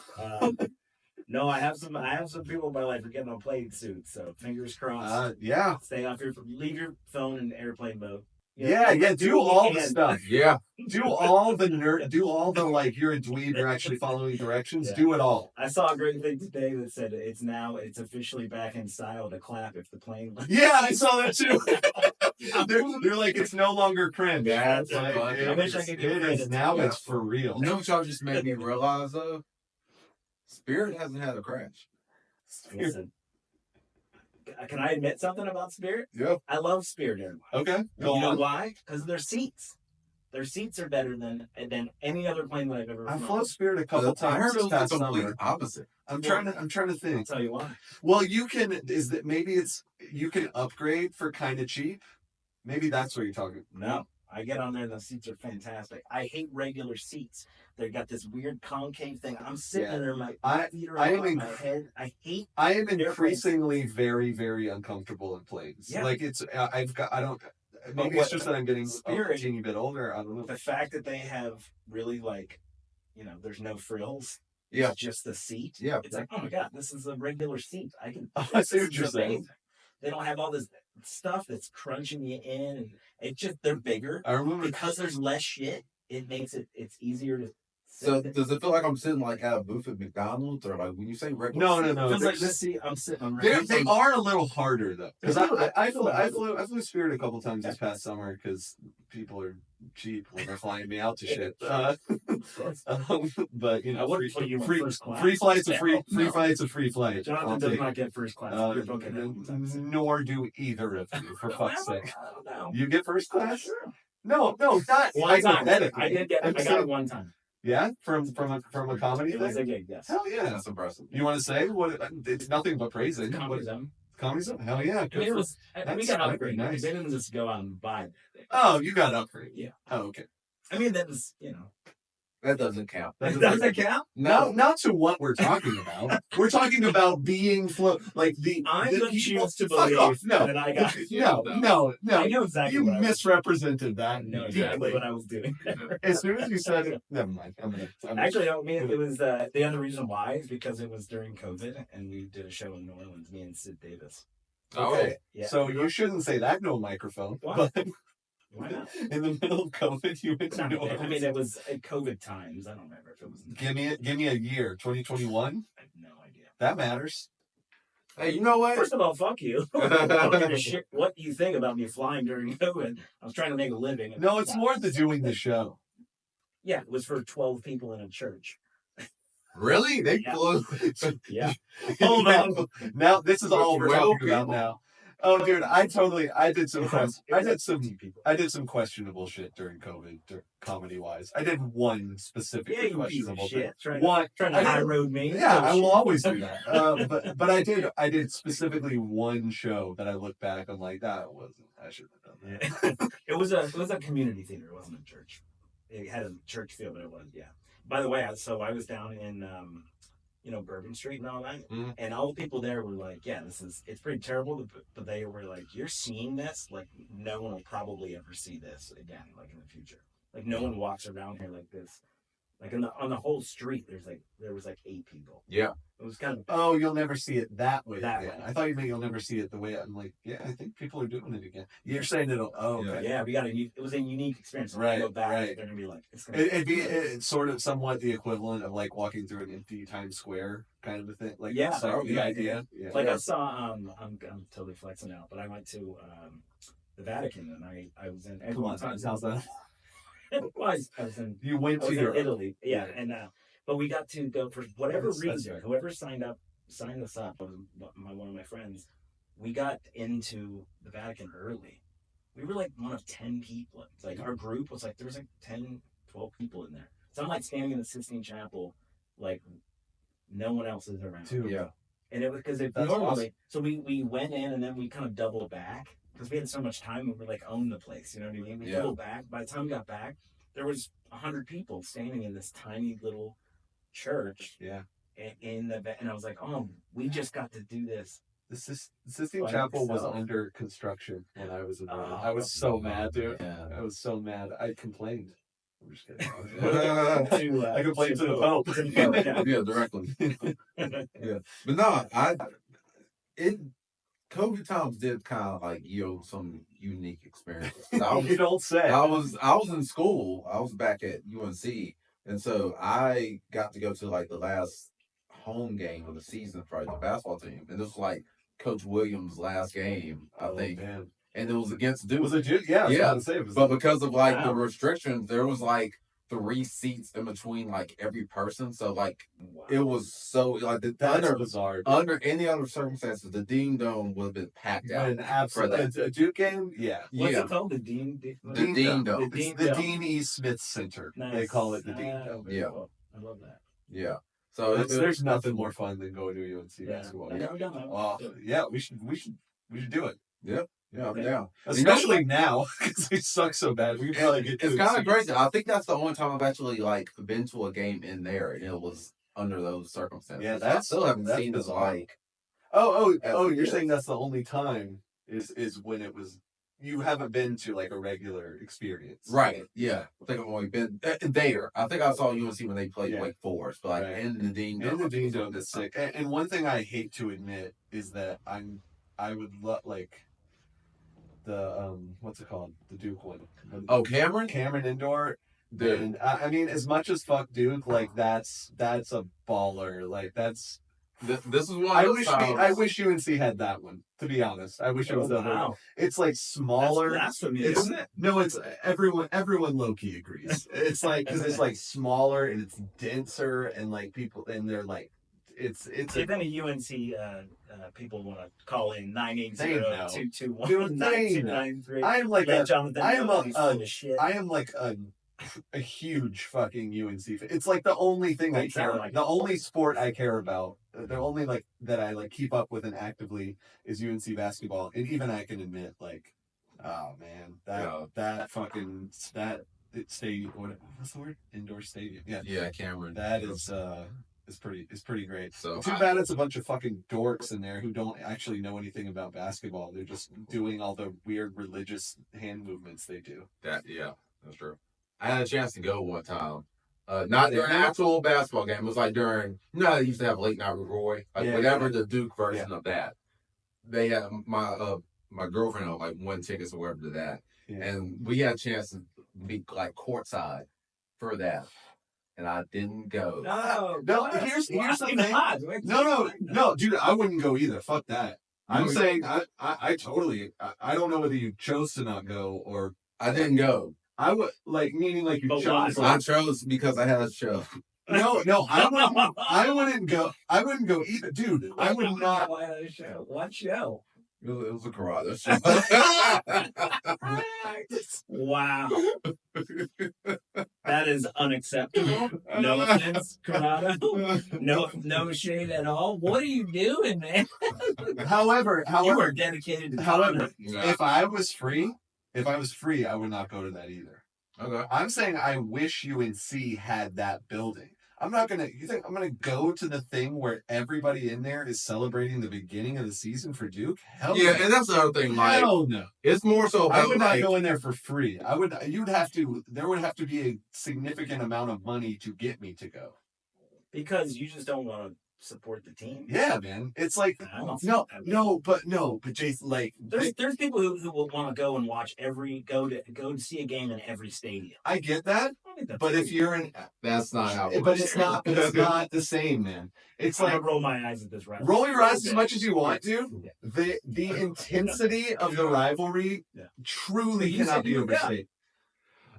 S3: No, I have some people in my life who are getting on plane soon, so fingers crossed.
S2: Yeah.
S3: Stay off leave your phone in airplane mode.
S2: Yeah, do all the stuff.
S1: Yeah.
S2: Do all the like, you're a dweeb, you're actually following directions.
S3: Yeah.
S2: Do it all.
S3: I saw a great thing today that said it's officially back in style to clap if the plane lands.
S2: Yeah, I saw that too. they're like, it's no longer cringe.
S1: Yeah,
S2: It's like,
S1: I
S3: wish I could give
S2: it is
S3: credit.
S2: now.
S1: Yeah.
S2: It's for real.
S1: You know what y'all just made me realize though? Spirit hasn't had a crash.
S3: Listen, can I admit something about Spirit?
S1: Yeah.
S3: I love Spirit Airlines.
S2: Okay, go
S3: You know
S2: on.
S3: why? Because of their seats. Their seats are better than any other plane that I've ever
S2: I've
S3: flown.
S2: flown Spirit a couple
S1: I
S2: times
S1: heard it
S2: this
S1: was the
S2: past
S1: complete
S2: summer.
S1: opposite.
S2: I'm trying to
S3: I'll
S2: think.
S3: tell you why.
S2: Well, you can you can upgrade for kind of cheap. Maybe that's what you're talking.
S3: No, I get on there. The seats are fantastic. I hate regular seats. They got this weird concave thing. I'm sitting there, my feet are on my head. I am
S2: increasingly very, very uncomfortable in planes.
S3: Yeah.
S2: Like it's maybe it's just that I'm getting
S3: Spirit,
S2: a teeny bit older. I don't know.
S3: The fact that they have really there's no frills.
S1: Yeah.
S3: It's just the seat.
S1: Yeah.
S3: It's like, oh my God, this is a regular seat.
S2: I see what you're saying.
S3: They don't have all this stuff that's crunching you in, and they're bigger.
S2: I remember
S3: because there's less shit. It makes it's easier to.
S1: So does it feel like I'm sitting like at a booth at McDonald's, or like when you say regular?
S2: No.
S3: It feels like this seat I'm sitting on.
S2: They are a little harder though, because I flew Spirit a couple times this past summer because people are cheap when they're flying me out to shit. But
S3: I wouldn't put you in first class.
S2: Free flights of free flight.
S3: Jonathan does not get first class. You're booking it.
S2: Nor do either of you, for fuck's sake.
S3: I don't know.
S2: You get first class?
S3: Sure.
S2: No, not
S3: One time.
S2: hypothetically.
S3: I got it one time.
S2: Yeah, from a comedy
S3: It
S2: thing.
S3: was a gig, yes.
S2: Hell yeah,
S1: That's impressive.
S2: You want to say what? It's nothing but praising.
S3: Comedy Zone.
S2: Comedy Zone? Hell yeah.
S3: I mean, it was. We got upgraded.
S2: Nice.
S3: They didn't just go out and buy it.
S2: Oh, you got upgrade.
S3: Yeah.
S2: Oh, okay.
S3: I mean, that was
S1: That doesn't count.
S3: Does that count?
S2: Not to what we're talking about. We're talking about being like
S3: I'm
S2: the
S3: going to
S2: people.
S3: choose to
S2: Fuck
S3: believe
S2: off. No.
S3: that I got.
S2: No.
S3: I know exactly.
S2: You
S3: what
S2: misrepresented that.
S3: I know exactly what I was doing.
S2: As soon as you said it, never mind.
S3: Actually, I mean, it was the other reason why is because it was during COVID and we did a show in New Orleans. Me and Sid Davis.
S2: Okay.
S3: Yeah.
S2: So you shouldn't say that no microphone.
S3: Why?
S2: But
S3: Why not?
S2: in the middle of COVID, you went to New
S3: I
S2: Orleans.
S3: mean, it was COVID times. I don't remember if it was.
S2: Give me a year. 2021.
S3: I have no idea.
S2: That matters.
S1: Hey, you know what?
S3: First of all, fuck you. I don't give a shit what you think about me flying during COVID. I was trying to make a living.
S2: No, it's more the doing the show.
S3: Yeah, it was for 12 people in a church.
S1: Really? They
S3: Yeah.
S1: flew.
S3: Yeah.
S2: Hold on. Now this is all we're
S1: 12
S2: talking about
S1: people?
S2: now. Oh, dude, I did some
S3: people.
S2: I did some questionable shit during COVID, comedy wise. I did one specific
S3: Yeah, you piece of
S2: questionable thing.
S3: shit. Trying
S2: One,
S3: to
S2: I
S3: high
S2: did-
S3: road me.
S2: Yeah, I will
S3: Bullshit.
S2: always do that. But I did specifically one show that I look back, I'm like, I shouldn't have done that.
S3: Yeah. It was a community theater. It wasn't a church. It had a church feel, but it was, yeah. By the way, I was down in Bourbon Street and all that,
S1: Mhm.
S3: and all the people there were like, yeah, it's pretty terrible, but they were like, you're seeing this, like no one will probably ever see this again, like in the future. Like no one walks around here like this. Like on the whole street, there was 8 people.
S1: Yeah.
S3: It was kind of
S2: Oh, you'll never see it that way.
S3: That
S2: again.
S3: way.
S2: I thought you meant you'll never see it the way I'm like, yeah, I think people are doing it again. You're saying it'll. Oh, okay.
S3: yeah. It was a unique experience. When I
S2: Right,
S3: go back,
S2: right.
S3: they're gonna be like,
S2: It's sort of somewhat the equivalent of like walking through an empty Times Square kind of a thing. Like,
S3: Yeah.
S2: so the
S3: Yeah.
S2: idea. Yeah.
S3: Like I saw, I'm totally flexing out, but I went to the Vatican and I was in.
S2: Come on, how's that?
S3: I was in.
S2: You went
S3: I
S2: to
S3: was in
S2: Europe.
S3: Italy, yeah, and but we got to go for whatever
S2: That's
S3: reason.
S2: right.
S3: Whoever signed us up, was one of my friends. We got into the Vatican early. We were like one of 10 people. It's like our group was like there was like 10, 12 people in there. So I'm like standing in the Sistine Chapel, like no one else is around.
S2: Dude.
S1: Yeah.
S3: And it was because
S2: That's
S3: normally,
S2: awesome.
S3: so we went in and then we kind of doubled back because we had so much time. We were like own the place, you know what I mean? We
S1: Yeah.
S3: doubled back. By the time we got back, there was 100 people standing in this tiny little church.
S2: Yeah.
S3: And I was like, oh, we just got to do this.
S2: The Sistine
S3: By
S2: Chapel was
S3: itself.
S2: under construction when I was in there.
S3: Oh,
S2: I was so mad, dude.
S1: Yeah.
S2: I was so mad. I complained. I'm just kidding.
S1: Yeah,
S2: I complained to the Pope.
S3: To the Pope, yeah.
S1: directly. Yeah. But no, COVID times did kind of like yield some unique experiences. 'Cause I
S2: You
S1: was
S2: don't say.
S1: I was in school. I was back at UNC, and so I got to go to like the last home game of the season for like, the basketball team, and this was like Coach Williams' last game, I think,
S2: Man.
S1: and it was against Duke.
S2: Was it Duke? Yeah, I was about to say it was.
S1: But because of like the
S3: Wow.
S1: restrictions, there was like 3 seats in between like every person, so like it was so like
S2: That's bizarre.
S1: under any other circumstances, the Dean Dome would have been packed out.
S2: When absolutely a Duke game, yeah.
S3: What's it called? The Dean
S1: Dean Dome.
S2: It's the Dean E. Smith Center.
S3: Nice.
S2: They call it the Dean Dome.
S3: Yeah, cool. I love that.
S1: Yeah. So
S2: There's nothing more fun than going to UNC basketball.
S3: I've never done that.
S2: Well, yeah, we should do it.
S1: Yeah, I'm down.
S2: Especially now because they suck so bad. We probably get.
S1: It's kind of crazy. I think that's the only time I've actually like been to a game in there, and it was under those circumstances.
S2: Yeah,
S1: I still haven't
S2: that's
S1: seen this
S2: bizarre.
S1: like.
S2: Oh! You're saying that's the only time is when it was. You haven't been to like a regular experience,
S1: Right. Yeah. I think I've only been there. I think I saw UNC when they played Wake Forest, but like in the Dean Dome.
S2: In the Dean Dome is sick. And one thing I hate to admit is that I would like the what's it called? The Duke one.
S1: Oh, Cameron
S2: Indoor.
S1: Dude.
S2: And I mean, as much as fuck Duke, like that's a baller. Like that's.
S1: This is one.
S2: I wish UNC had that one. To be honest, I wish it was the other one. It's like smaller.
S3: That's blasphemy, isn't it?
S2: No, it's everyone low key agrees. It's like because it's like smaller and it's denser and like people and they're like it's.
S3: If any UNC people want to call in 980-221-9293.
S2: I am like
S3: Jonathan.
S2: I am like a huge fucking UNC fan. It's like the only thing I care about. The only sport I care about. The only like that I like keep up with and actively is UNC basketball. And even I can admit, like, oh man, that fucking stadium. What's the word? Indoor stadium.
S1: Yeah, Cameron.
S2: That is pretty great.
S1: So
S2: too bad it's a bunch of fucking dorks in there who don't actually know anything about basketball. They're just doing all the weird religious hand movements they do.
S1: That's true. I had a chance to go one time. Not during an actual basketball game. It was like during, they used to have Late Night with Roy. The Duke version of that. They had my girlfriend had like won tickets or whatever to that. Yeah. And we had a chance to be like courtside for that. And I didn't go.
S2: No, here's the thing. No, dude, I wouldn't go either. Fuck that. I'm saying I totally, I don't know whether you chose to not go or.
S1: I didn't go.
S2: I would meaning you chose.
S1: I chose because I had a show.
S2: No, I wouldn't go. I wouldn't go either, dude. I would not.
S3: What show?
S1: It was a karate
S3: show. Wow. That is unacceptable. No offense, Corrado. No shade at all. What are you doing, man?
S2: However,
S3: you are dedicated to.
S2: However, if I was free, I would not go to that either.
S1: Okay.
S2: I'm saying I wish UNC had that building. You think I'm gonna go to the thing where everybody in there is celebrating the beginning of the season for Duke? Hell
S1: yeah,
S2: no.
S1: And that's the other thing. Like,
S2: hell no.
S1: It's more so.
S2: I would not go in there for free. There would have to be a significant amount of money to get me to go.
S3: Because you just don't want to support the team.
S2: Yeah, man. It's like but Jason, like
S3: there's people who will want to go and watch go to see a game in every stadium.
S2: I get that. But if you're in,
S1: that's not how.
S2: But it's not. It's not the same, man. It's
S3: I'm
S2: like
S3: gonna roll my eyes at this.
S2: Roll your eyes as much as you want to. The intensity of the rivalry truly cannot be overstated.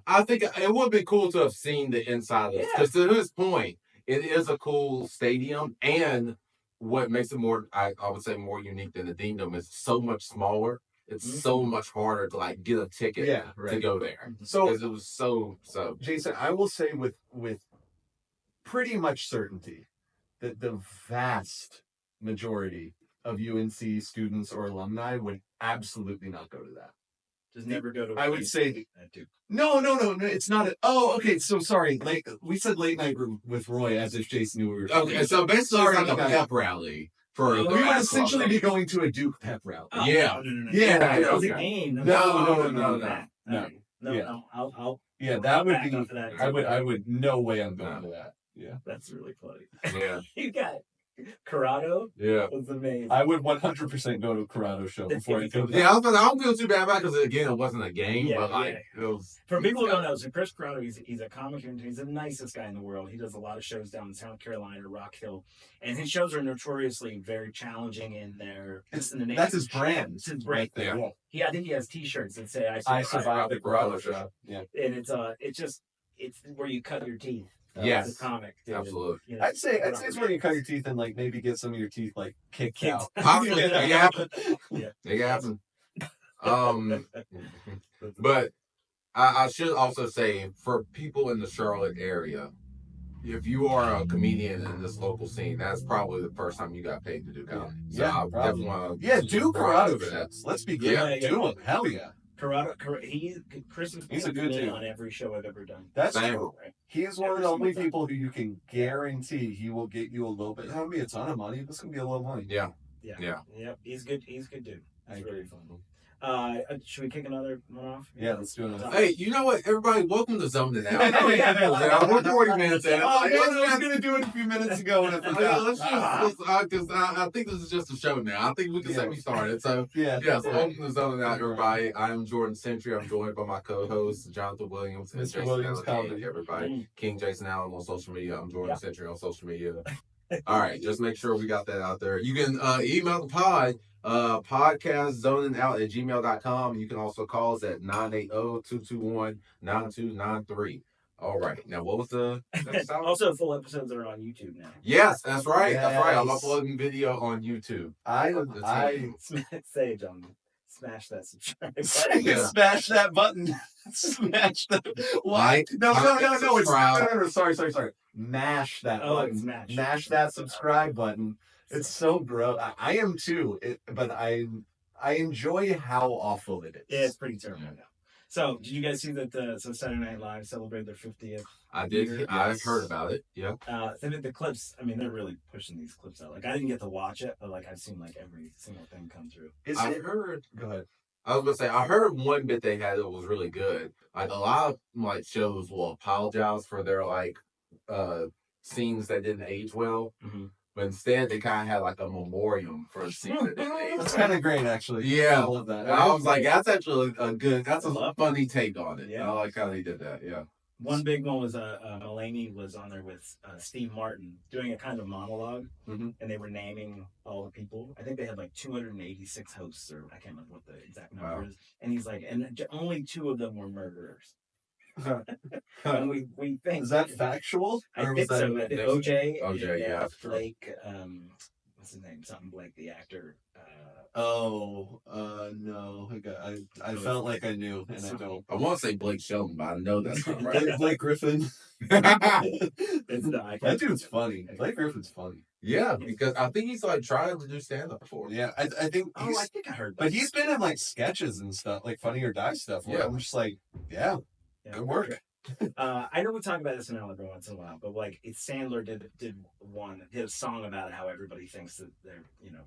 S1: I think it would be cool to have seen the inside of this because to his point, it is a cool stadium, and what makes it more, I would say, more unique than the Dean Dome is so much smaller. It's so much harder to like get a ticket to go there. So it was so.
S2: Jason, I will say with pretty much certainty that the vast majority of UNC students or alumni would absolutely not go to that.
S3: Just never go to.
S2: I would say no. It's not. Okay. So sorry. Like we said, late night with Roy, as if Jason knew we were.
S1: Okay. So basically, it's like a pep rally. We
S2: would essentially be going to a Duke pep rally.
S3: Oh,
S1: yeah.
S3: No. I'll.
S2: Yeah, that would be. I would. No way I'm going to that. Yeah,
S3: that's really funny.
S1: Yeah,
S3: you got it. Corrado
S1: Yeah.
S3: was amazing.
S2: I would 100% go to a Corrado show before I go.
S1: Yeah, I don't feel too bad about it because, again, it wasn't a game,
S3: Yeah,
S1: but like,
S3: yeah.
S1: it was.
S3: For people who don't know, so Chris Corrado, he's a comic and he's the nicest guy in the world. He does a lot of shows down in South Carolina, Rock Hill, and his shows are notoriously very challenging in their.
S2: That's his brand.
S3: It's his brand.
S1: Yeah.
S3: I think he has T-shirts that say
S2: I survived the Corrado show. Yeah,
S3: and it's where you cut your teeth.
S1: Yes.
S3: The comic, dude.
S1: Absolutely.
S3: You know,
S2: I'd say it's where you cut your teeth and like maybe get some of your teeth like kicked out.
S1: Possibly. It can happen.
S3: Yeah.
S1: It can happen. But I should also say, for people in the Charlotte area, if you are a comedian in this local scene, that's probably the first time you got paid to do comedy. So I definitely want to.
S2: Yeah, do Corrado
S1: for that.
S2: shows. Let's be clear. Do them. Hell yeah.
S3: Chris is
S2: He's a good dude
S3: on every show I've ever done.
S2: That's
S1: Same.
S2: true. He is one of the only people who you can guarantee he will get you a little bit. It's not gonna be a ton of money, but it's gonna be a little money.
S1: Yeah.
S3: Yep. He's good. He's a good dude.
S2: I
S3: He's
S2: agree.
S3: really fun. Should we kick another one off?
S2: Yeah, let's do another.
S1: Hey, you know what? Everybody, welcome to Zoning Out.
S2: Oh, yeah.
S1: We're 40 minutes in.
S2: Oh, yeah, I was gonna do it a few minutes ago and I
S1: Let's
S2: forgot.
S1: just, I think this is just a show now. I think we can say we started. So,
S2: Yeah.
S1: yes, welcome to Zoning Out, everybody. I'm Jordan Sentry. I'm joined by my co-host, Jonathan Williams. And
S2: Mr.
S1: Jason
S2: Williams
S1: Allen.
S2: Comedy.
S1: Everybody. King Jason Allen on social media. I'm Jordan Sentry on social media. All right, just make sure we got that out there. You can email the pod, podcastzoningout@gmail.com. You can also call us at 980-221-9293. All right. Now, what was the next topic?
S3: Also, full episodes are on YouTube now.
S1: Yes, that's right. That's right. I'm
S2: Yes.
S1: uploading video on YouTube.
S2: I
S3: Say it, John. Smash that subscribe button.
S1: Yeah.
S2: Smash that button. Smash the
S1: Like,
S2: No. It's
S1: subscribe.
S2: no. Sorry. Mash that button.
S3: Smash.
S2: Mash that subscribe button. It's so gross. I am too. But I enjoy how awful it is.
S3: Yeah, it's pretty terrible now. So, did you guys see that Saturday Night Live celebrated their 50th?
S1: I did.
S3: Yes.
S1: I've heard about it. Yeah.
S3: The clips, I mean, they're really pushing these clips out. Like, I didn't get to watch it, but like, I've seen like every single thing come through.
S1: I heard.
S2: Go ahead.
S1: I was gonna say I heard one bit they had that was really good. Like a lot of like shows will apologize for their like scenes that didn't age well, but instead they kind of had like a memoriam for a scene that didn't age.
S2: That's kind of great, actually.
S1: Yeah.
S2: I love that.
S1: And I was like, that's actually that's a
S3: love
S1: funny take on it.
S3: Yeah.
S1: I like how they did that. Yeah.
S3: One big one was Mulaney was on there with Steve Martin doing a kind of monologue, and they were naming all the people. I think they had like 286 hosts, or I can't remember what the exact number is. And he's like, and only 2 of them were murderers. And we think
S2: Is that factual?
S3: I think so. OJ,
S1: yeah.
S3: Blake, what's his name? Something Blake, the actor.
S2: No. I felt like I knew, and I don't.
S1: I want to say Blake Shelton, but I know that's not right.
S2: Blake Griffin.
S3: It's not.
S2: That dude's funny. Blake Griffin's funny.
S1: Yeah, because I think he's like trying to do stand up before.
S2: Yeah, I think.
S3: I think I heard.
S2: But he's been in like sketches and stuff, like Funny or Die stuff. Where I'm just like, good work.
S3: I know we talk about this in every once in a while, but like Sandler did a song about how everybody thinks that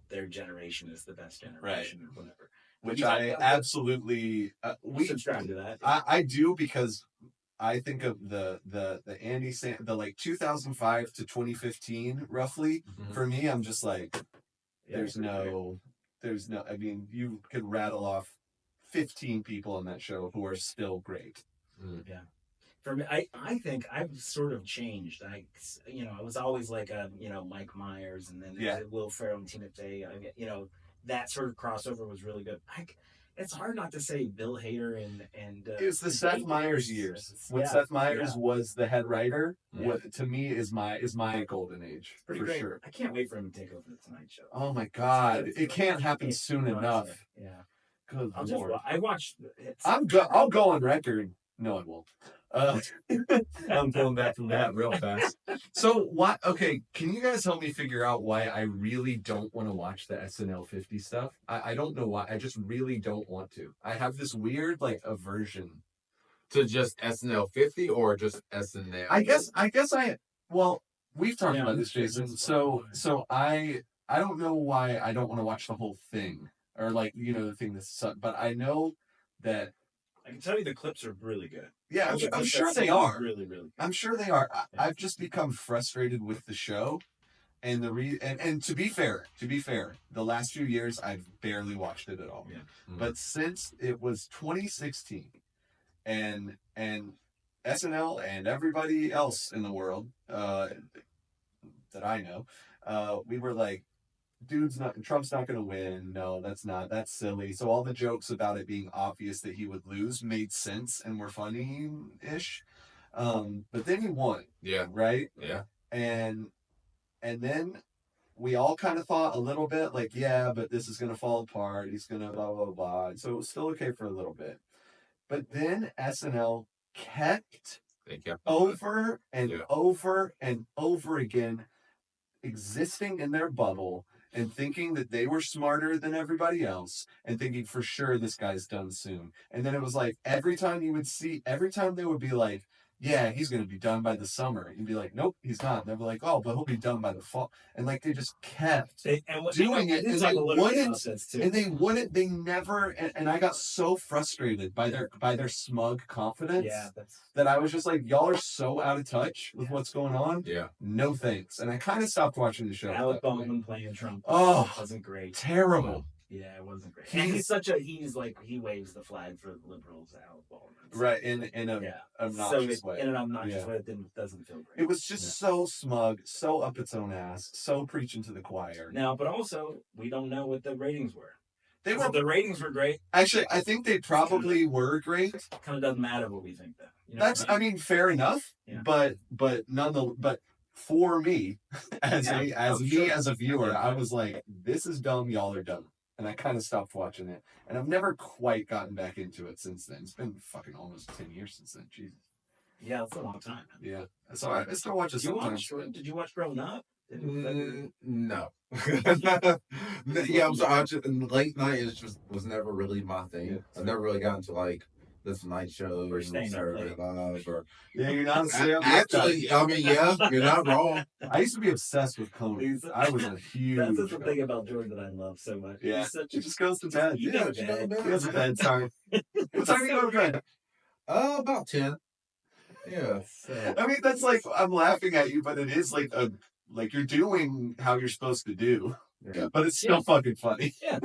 S3: their generation is the best generation or whatever.
S2: Which I absolutely
S3: we subscribe to that.
S2: I do, because I think of the Andy the like 2005 to 2015 roughly. For me, I'm just like, there's no. I mean, you could rattle off 15 people on that show who are still great.
S3: Yeah. For me, I think I've sort of changed. I was always like Mike Myers, and then Will Ferrell and Tina Fey. That sort of crossover was really good. It's hard not to say Bill Hader and
S2: it was the Seth Meyers years when Seth Meyers was the head writer. What to me is my golden age for sure.
S3: I can't wait for him to take over the Tonight Show.
S2: Oh my God, it can't happen soon enough.
S3: Yeah,
S2: good Lord.
S3: I watched.
S2: I'll go on record. No, I won't. I'm going back from that real fast. So what? Okay, can you guys help me figure out why I really don't want to watch the SNL 50 stuff? I don't know why. I just really don't want to. I have this weird like aversion
S1: to just SNL 50 or just SNL.
S2: I guess well, we've talked about this, Jason. So I don't know why I don't want to watch the whole thing, or like the thing that's. But I know that.
S3: I can tell you the clips are really good.
S2: Yeah, I'm sure they are.
S3: Really, really good.
S2: I'm sure they are. I've just become frustrated with the show And and to be fair, the last few years I've barely watched it at all.
S3: Yeah.
S2: But since it was 2016, and SNL and everybody else in the world that I know, we were like, Trump's not going to win. No, that's silly. So all the jokes about it being obvious that he would lose made sense and were funny-ish. But then he won.
S1: Yeah.
S2: Right?
S1: Yeah.
S2: And then we all kind of thought a little bit like, yeah, but this is going to fall apart. He's going to blah, blah, blah. So it was still okay for a little bit. But then SNL kept over and over and over again existing in their bubble and thinking that they were smarter than everybody else and thinking for sure this guy's done soon. And then it was like every time they would be like, yeah, he's going to be done by the summer. You'd be like, nope, he's not. And they'd be like, oh, but he'll be done by the fall. And like they just kept doing it. And they wouldn't. They never. And I got so frustrated by their smug confidence that I was just like, y'all are so out of touch with what's going on.
S1: Yeah.
S2: No thanks. And I kind of stopped watching the show.
S3: Alec Baldwin playing Trump. Wasn't great.
S2: Terrible.
S3: Yeah, it wasn't great. And he waves the flag for the liberals, Alec Baldwin.
S2: Right, in an obnoxious way.
S3: In an obnoxious way that doesn't feel great.
S2: It was just so smug, so up its own ass, so preaching to the choir.
S3: Now, but also, we don't know what the ratings were.
S2: The ratings
S3: were great.
S2: Actually, I think they probably were great.
S3: Kind of doesn't matter what we think, though. You know
S2: That's, I mean, fair enough. Yeah. But for me, as a viewer, I was like, this is dumb. Y'all are dumb. And I kind of stopped watching it. And I've never quite gotten back into it since then. It's been fucking almost 10 years since then. Jesus.
S3: Yeah, that's a long time.
S2: Yeah. So I still watch it sometimes.
S3: Did you watch Growing Up?
S1: No. Yeah, I'm sorry. Late night was never really my thing. Yeah. I never really got into like this night show or Saturday Live or
S2: you're not
S1: actually. I mean, yeah, you're not wrong.
S2: I used to be obsessed with Conan. I was a huge.
S3: That's the thing about Jordan that I love so much.
S2: Yeah, he just goes to bed.
S3: He goes to bed.
S2: He has a bedtime. What time do you go to bed?
S1: About 10. Yeah.
S2: So. I mean, that's like I'm laughing at you, but it is like you're doing how you're supposed to do. Yeah. But it's still fucking funny.
S3: Yeah.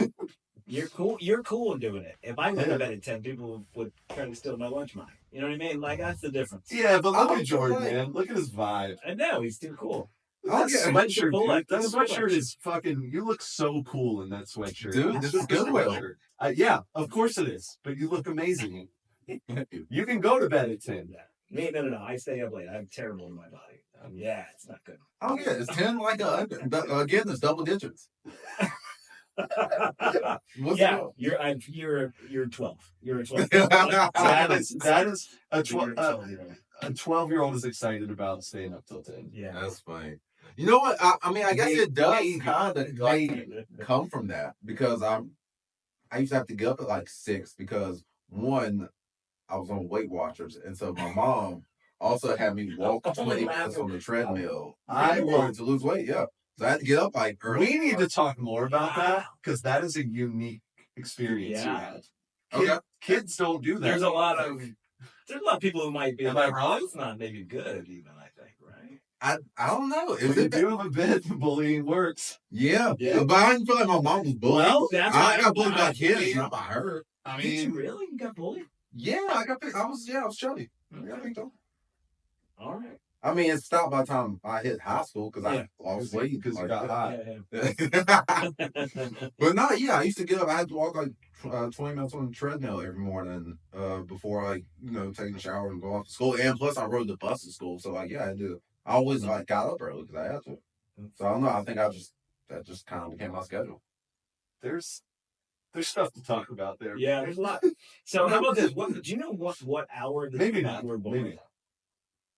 S3: You're cool doing it. If I went to bed at 10, people would try to steal my lunch money. You know what I mean? Like, that's the difference.
S2: Yeah, but look at Jordan, man. Look at his vibe.
S3: I know, he's too cool.
S2: That sweatshirt, dude. That sweatshirt is fucking... You look so cool in that sweatshirt.
S1: Dude, this is good sweatshirt.
S2: Yeah, of course it is. But you look amazing. You can go to bed at 10.
S3: Yeah. No. I stay up late. I'm terrible in my body. Yeah, it's not good.
S1: Oh, yeah. It's 10 like again, it's double digits.
S3: You're 12. You're a 12.
S2: that is a 12-year-old is excited about staying up till 10.
S3: Yeah,
S1: that's funny. You know what? I mean, I guess it does kind of like come from that because I used to have to get up at like 6 because one, I was on Weight Watchers, and so my mom also had me walk 20 minutes on the treadmill. I wanted to lose weight. Yeah. So I had to get up like early.
S2: We need to talk more about that because that is a unique experience you had. Kids don't do that.
S3: There's a lot of people who might be. Am I wrong? It's not maybe good even. I think, right?
S1: I don't know.
S2: Is it do have a bit bullying works?
S1: Yeah. But I didn't feel like my mom was bullied.
S3: Well,
S1: I got bullied by kids, not by her.
S3: I mean, did you really? You got bullied?
S1: Yeah, I was chubby. I think so.
S3: All right.
S1: I mean, it stopped by the time I hit high school because I lost weight
S2: because you got hot.
S1: But no, I used to get up. I had to walk like 20 minutes on the treadmill every morning before taking a shower and go off to school. And plus, I rode the bus to school, so I had to. I always got up early because I had to. So I don't know. I think that just kind of became my schedule.
S2: There's stuff to talk about there.
S3: Yeah, there's a lot. So how about this? Do you know what hour
S2: maybe not
S3: were born?
S2: Maybe.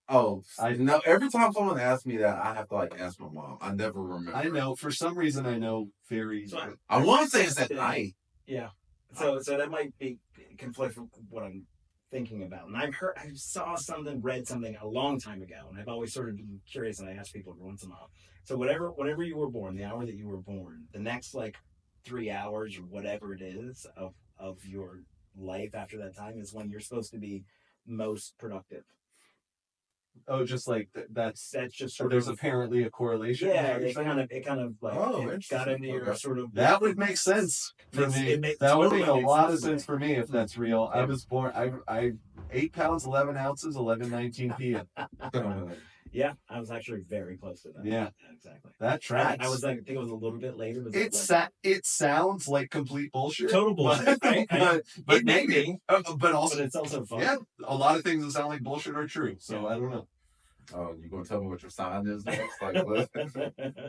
S1: Oh, I know. Every time someone asks me that, I have to ask my mom. I never remember.
S2: I know. For some reason, I know very.
S1: So I want to say it's at night.
S3: Yeah. So that might be conflict with what I'm thinking about. And I read something a long time ago, and I've always sort of been curious, and I ask people every once in a while. So whenever you were born, the hour that you were born, the next 3 hours or whatever it is of your life after that time is when you're supposed to be most productive.
S2: Oh, just like that's
S3: just
S2: so
S3: sort
S2: there's
S3: of
S2: apparently a correlation.
S3: yeah. It kind of like
S1: Oh,
S3: it got into your
S1: interesting.
S3: sort of
S2: That would make sense for me.
S3: It makes
S2: That would
S3: totally
S2: make a
S3: makes
S2: lot of
S3: for me.
S2: sense for me if that's real. I
S3: Yeah.
S2: was born. I 8 pounds 11 ounces 11:19 p.m.
S3: Yeah, I was actually very close to that.
S2: Yeah,
S3: exactly.
S2: that tracks.
S3: I was like, I think it was a little bit later. Was
S2: It sounds like complete bullshit.
S3: Total bullshit.
S2: But
S3: it may
S2: maybe.
S3: be,
S2: But also,
S3: but it's also fun.
S2: yeah, a lot of things that sound like bullshit are true. So I don't know.
S1: Oh, you gonna tell me what your sign is next? Like what?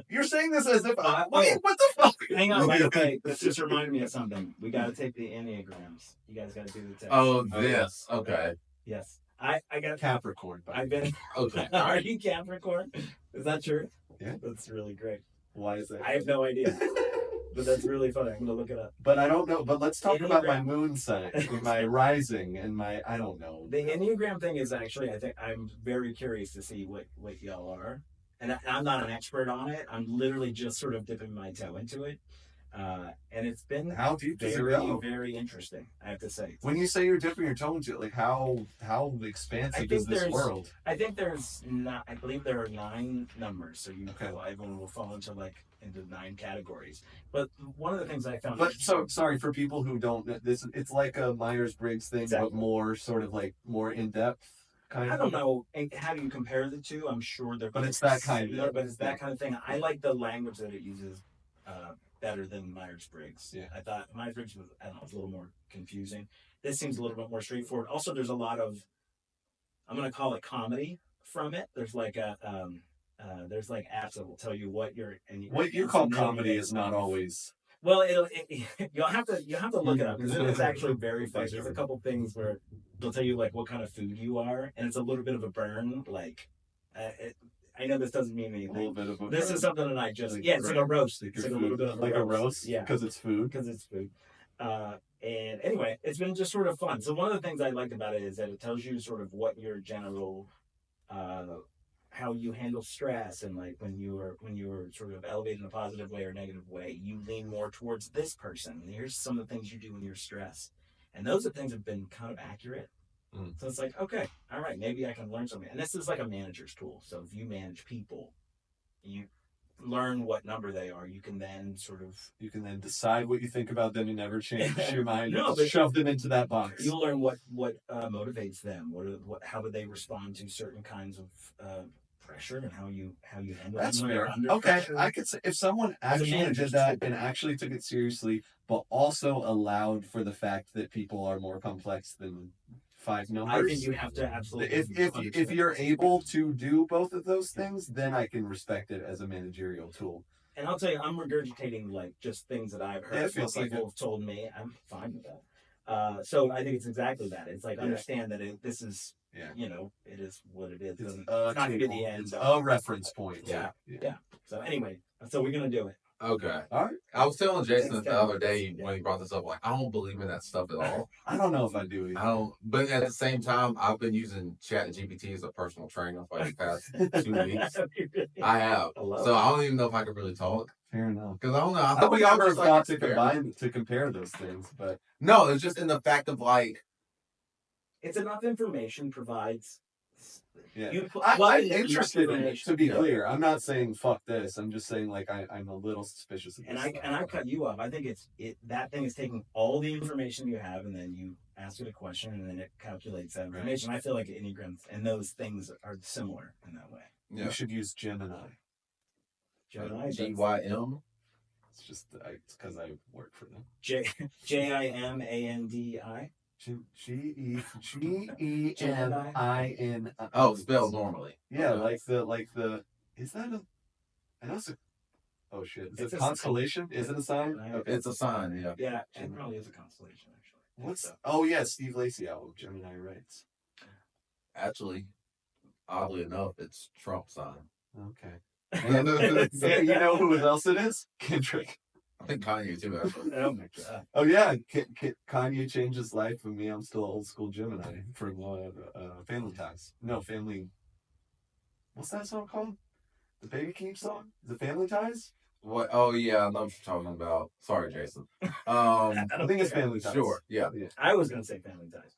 S2: You're saying this as if
S3: Oh.
S2: wait, what the fuck?
S3: Hang on, by the way, this just reminded me of something. We got to take the Enneagrams. You guys got to do the test.
S1: Oh, this. Okay.
S3: Yes. I got
S2: Capricorn.
S3: I've been.
S1: Okay.
S3: Are you Capricorn? Is that true?
S2: Yeah.
S3: That's really great.
S2: Why is that?
S3: I have no idea. But that's really funny. I'm gonna look it up.
S2: But I don't know. But let's talk
S3: Enneagram.
S2: about my moon sign, my rising, and my I don't know.
S3: The Enneagram thing is actually, I think I'm very curious to see what y'all are. And I'm not an expert on it. I'm literally just sort of dipping my toe into it. And it's been
S2: How deep does it
S3: very,
S2: go?
S3: very interesting, I have to say.
S2: When you say you're dipping your toe into it, like how expansive is this world?
S3: I think there's not. I believe there are 9 numbers, so everyone will fall into 9 categories. But one of the things I found.
S2: But so sorry for people who don't. It's like a Myers-Briggs thing,
S3: Exactly.
S2: but more sort of like more in depth.
S3: I don't know how do you compare the two. I'm sure they're.
S2: But it's that kind
S3: similar,
S2: of.
S3: But it's that kind of thing. I like the language that it uses better than Myers-Briggs.
S2: Yeah.
S3: I thought Myers-Briggs was, I don't know, was a little more confusing. This seems a little bit more straightforward. Also, there's a lot of, I'm going to call it comedy from it. There's like there's like apps that will tell you what
S2: you call comedy is not always.
S3: Well, you'll have to look it up because it's actually very funny. There's a couple things where they'll tell you what kind of food you are, and it's a little bit of a burn. I know this doesn't mean anything.
S2: A little bit of a
S3: this
S2: burn.
S3: is something that I just it's like a roast.
S2: Like
S3: it's like a little bit of a roast.
S2: Yeah, because it's food.
S3: And anyway, it's been just sort of fun. So one of the things I liked about it is that it tells you sort of what your general how you handle stress, and when you were sort of elevated in a positive way or negative way, you lean more towards this person. And here's some of the things you do when you're stressed, and those are things have been kind of accurate. So it's like, okay, all right, maybe I can learn something. And this is like a manager's tool. So if you manage people, you learn what number they are. You can then
S2: decide what you think about them and never change your mind.
S3: No, but
S2: shove them into that box.
S3: You'll learn what motivates them. How do they respond to certain kinds of pressure, and how you handle.
S2: That's
S3: them
S2: fair.
S3: Under
S2: okay,
S3: pressure.
S2: I could say if someone actually did that and actually took it seriously, but also allowed for the fact that people are more complex than 5 numbers.
S3: I think you have to absolutely.
S2: If you're able to do both of those things, then I can respect it as a managerial tool.
S3: And I'll tell you, I'm regurgitating just things that I've heard.
S2: It feels like
S3: people have told me. I'm fine with that. So I think it's exactly that. It's understand that this is. Yeah. It is what it is. It's not going to be the end.
S2: It's a reference point.
S3: Yeah. So anyway, we're going to do it.
S1: Okay.
S2: All right.
S1: I was telling Jason the other day when he brought this up, I don't believe in that stuff at all.
S2: I don't know if I do either.
S1: I don't. But at the same time, I've been using ChatGPT as a personal trainer for the past 2 weeks. I have. So I don't even know if I can really talk.
S2: Fair enough.
S1: Because I don't know. I
S2: thought we never thought to
S1: compare
S2: compare those things, but
S1: no, it's just in the fact of
S3: it's enough information provides.
S2: Yeah, I'm interested in it. To be clear, I'm not saying fuck this. I'm just saying I'm a little suspicious of this.
S3: And I cut you off. I think that thing is taking all the information you have, and then you ask it a question, and then it calculates that information. Right. I feel like Enneagrams and those things are similar in that way.
S2: Yeah. You should use Gemini.
S1: GYM.
S2: It's just because I work for them.
S3: JIMANDI.
S2: GEMIN.
S1: Oh, spelled normally.
S2: Yeah, like the. Is that a? I know it's a. Oh shit! Is it a constellation? Is it a sign?
S1: Okay. It's a sign. Yeah.
S3: Yeah, it probably is a constellation actually.
S2: What's? Oh yeah, Steve Lacy album. Gemini writes.
S1: Actually, oddly enough, it's Trump sign.
S2: Okay. You know who else it is? Kendrick.
S1: I think Kanye too, actually.
S3: Oh my god.
S2: Oh yeah, Kanye changed his life, and me, I'm still old school Gemini from Family Ties. No, Family. What's that song called? The Baby Keem song? Is it Family Ties?
S1: What? Oh yeah, I know what you're talking about. Sorry, Jason.
S2: I think it's Family Ties.
S1: Sure. Yeah.
S3: I was gonna say Family Ties.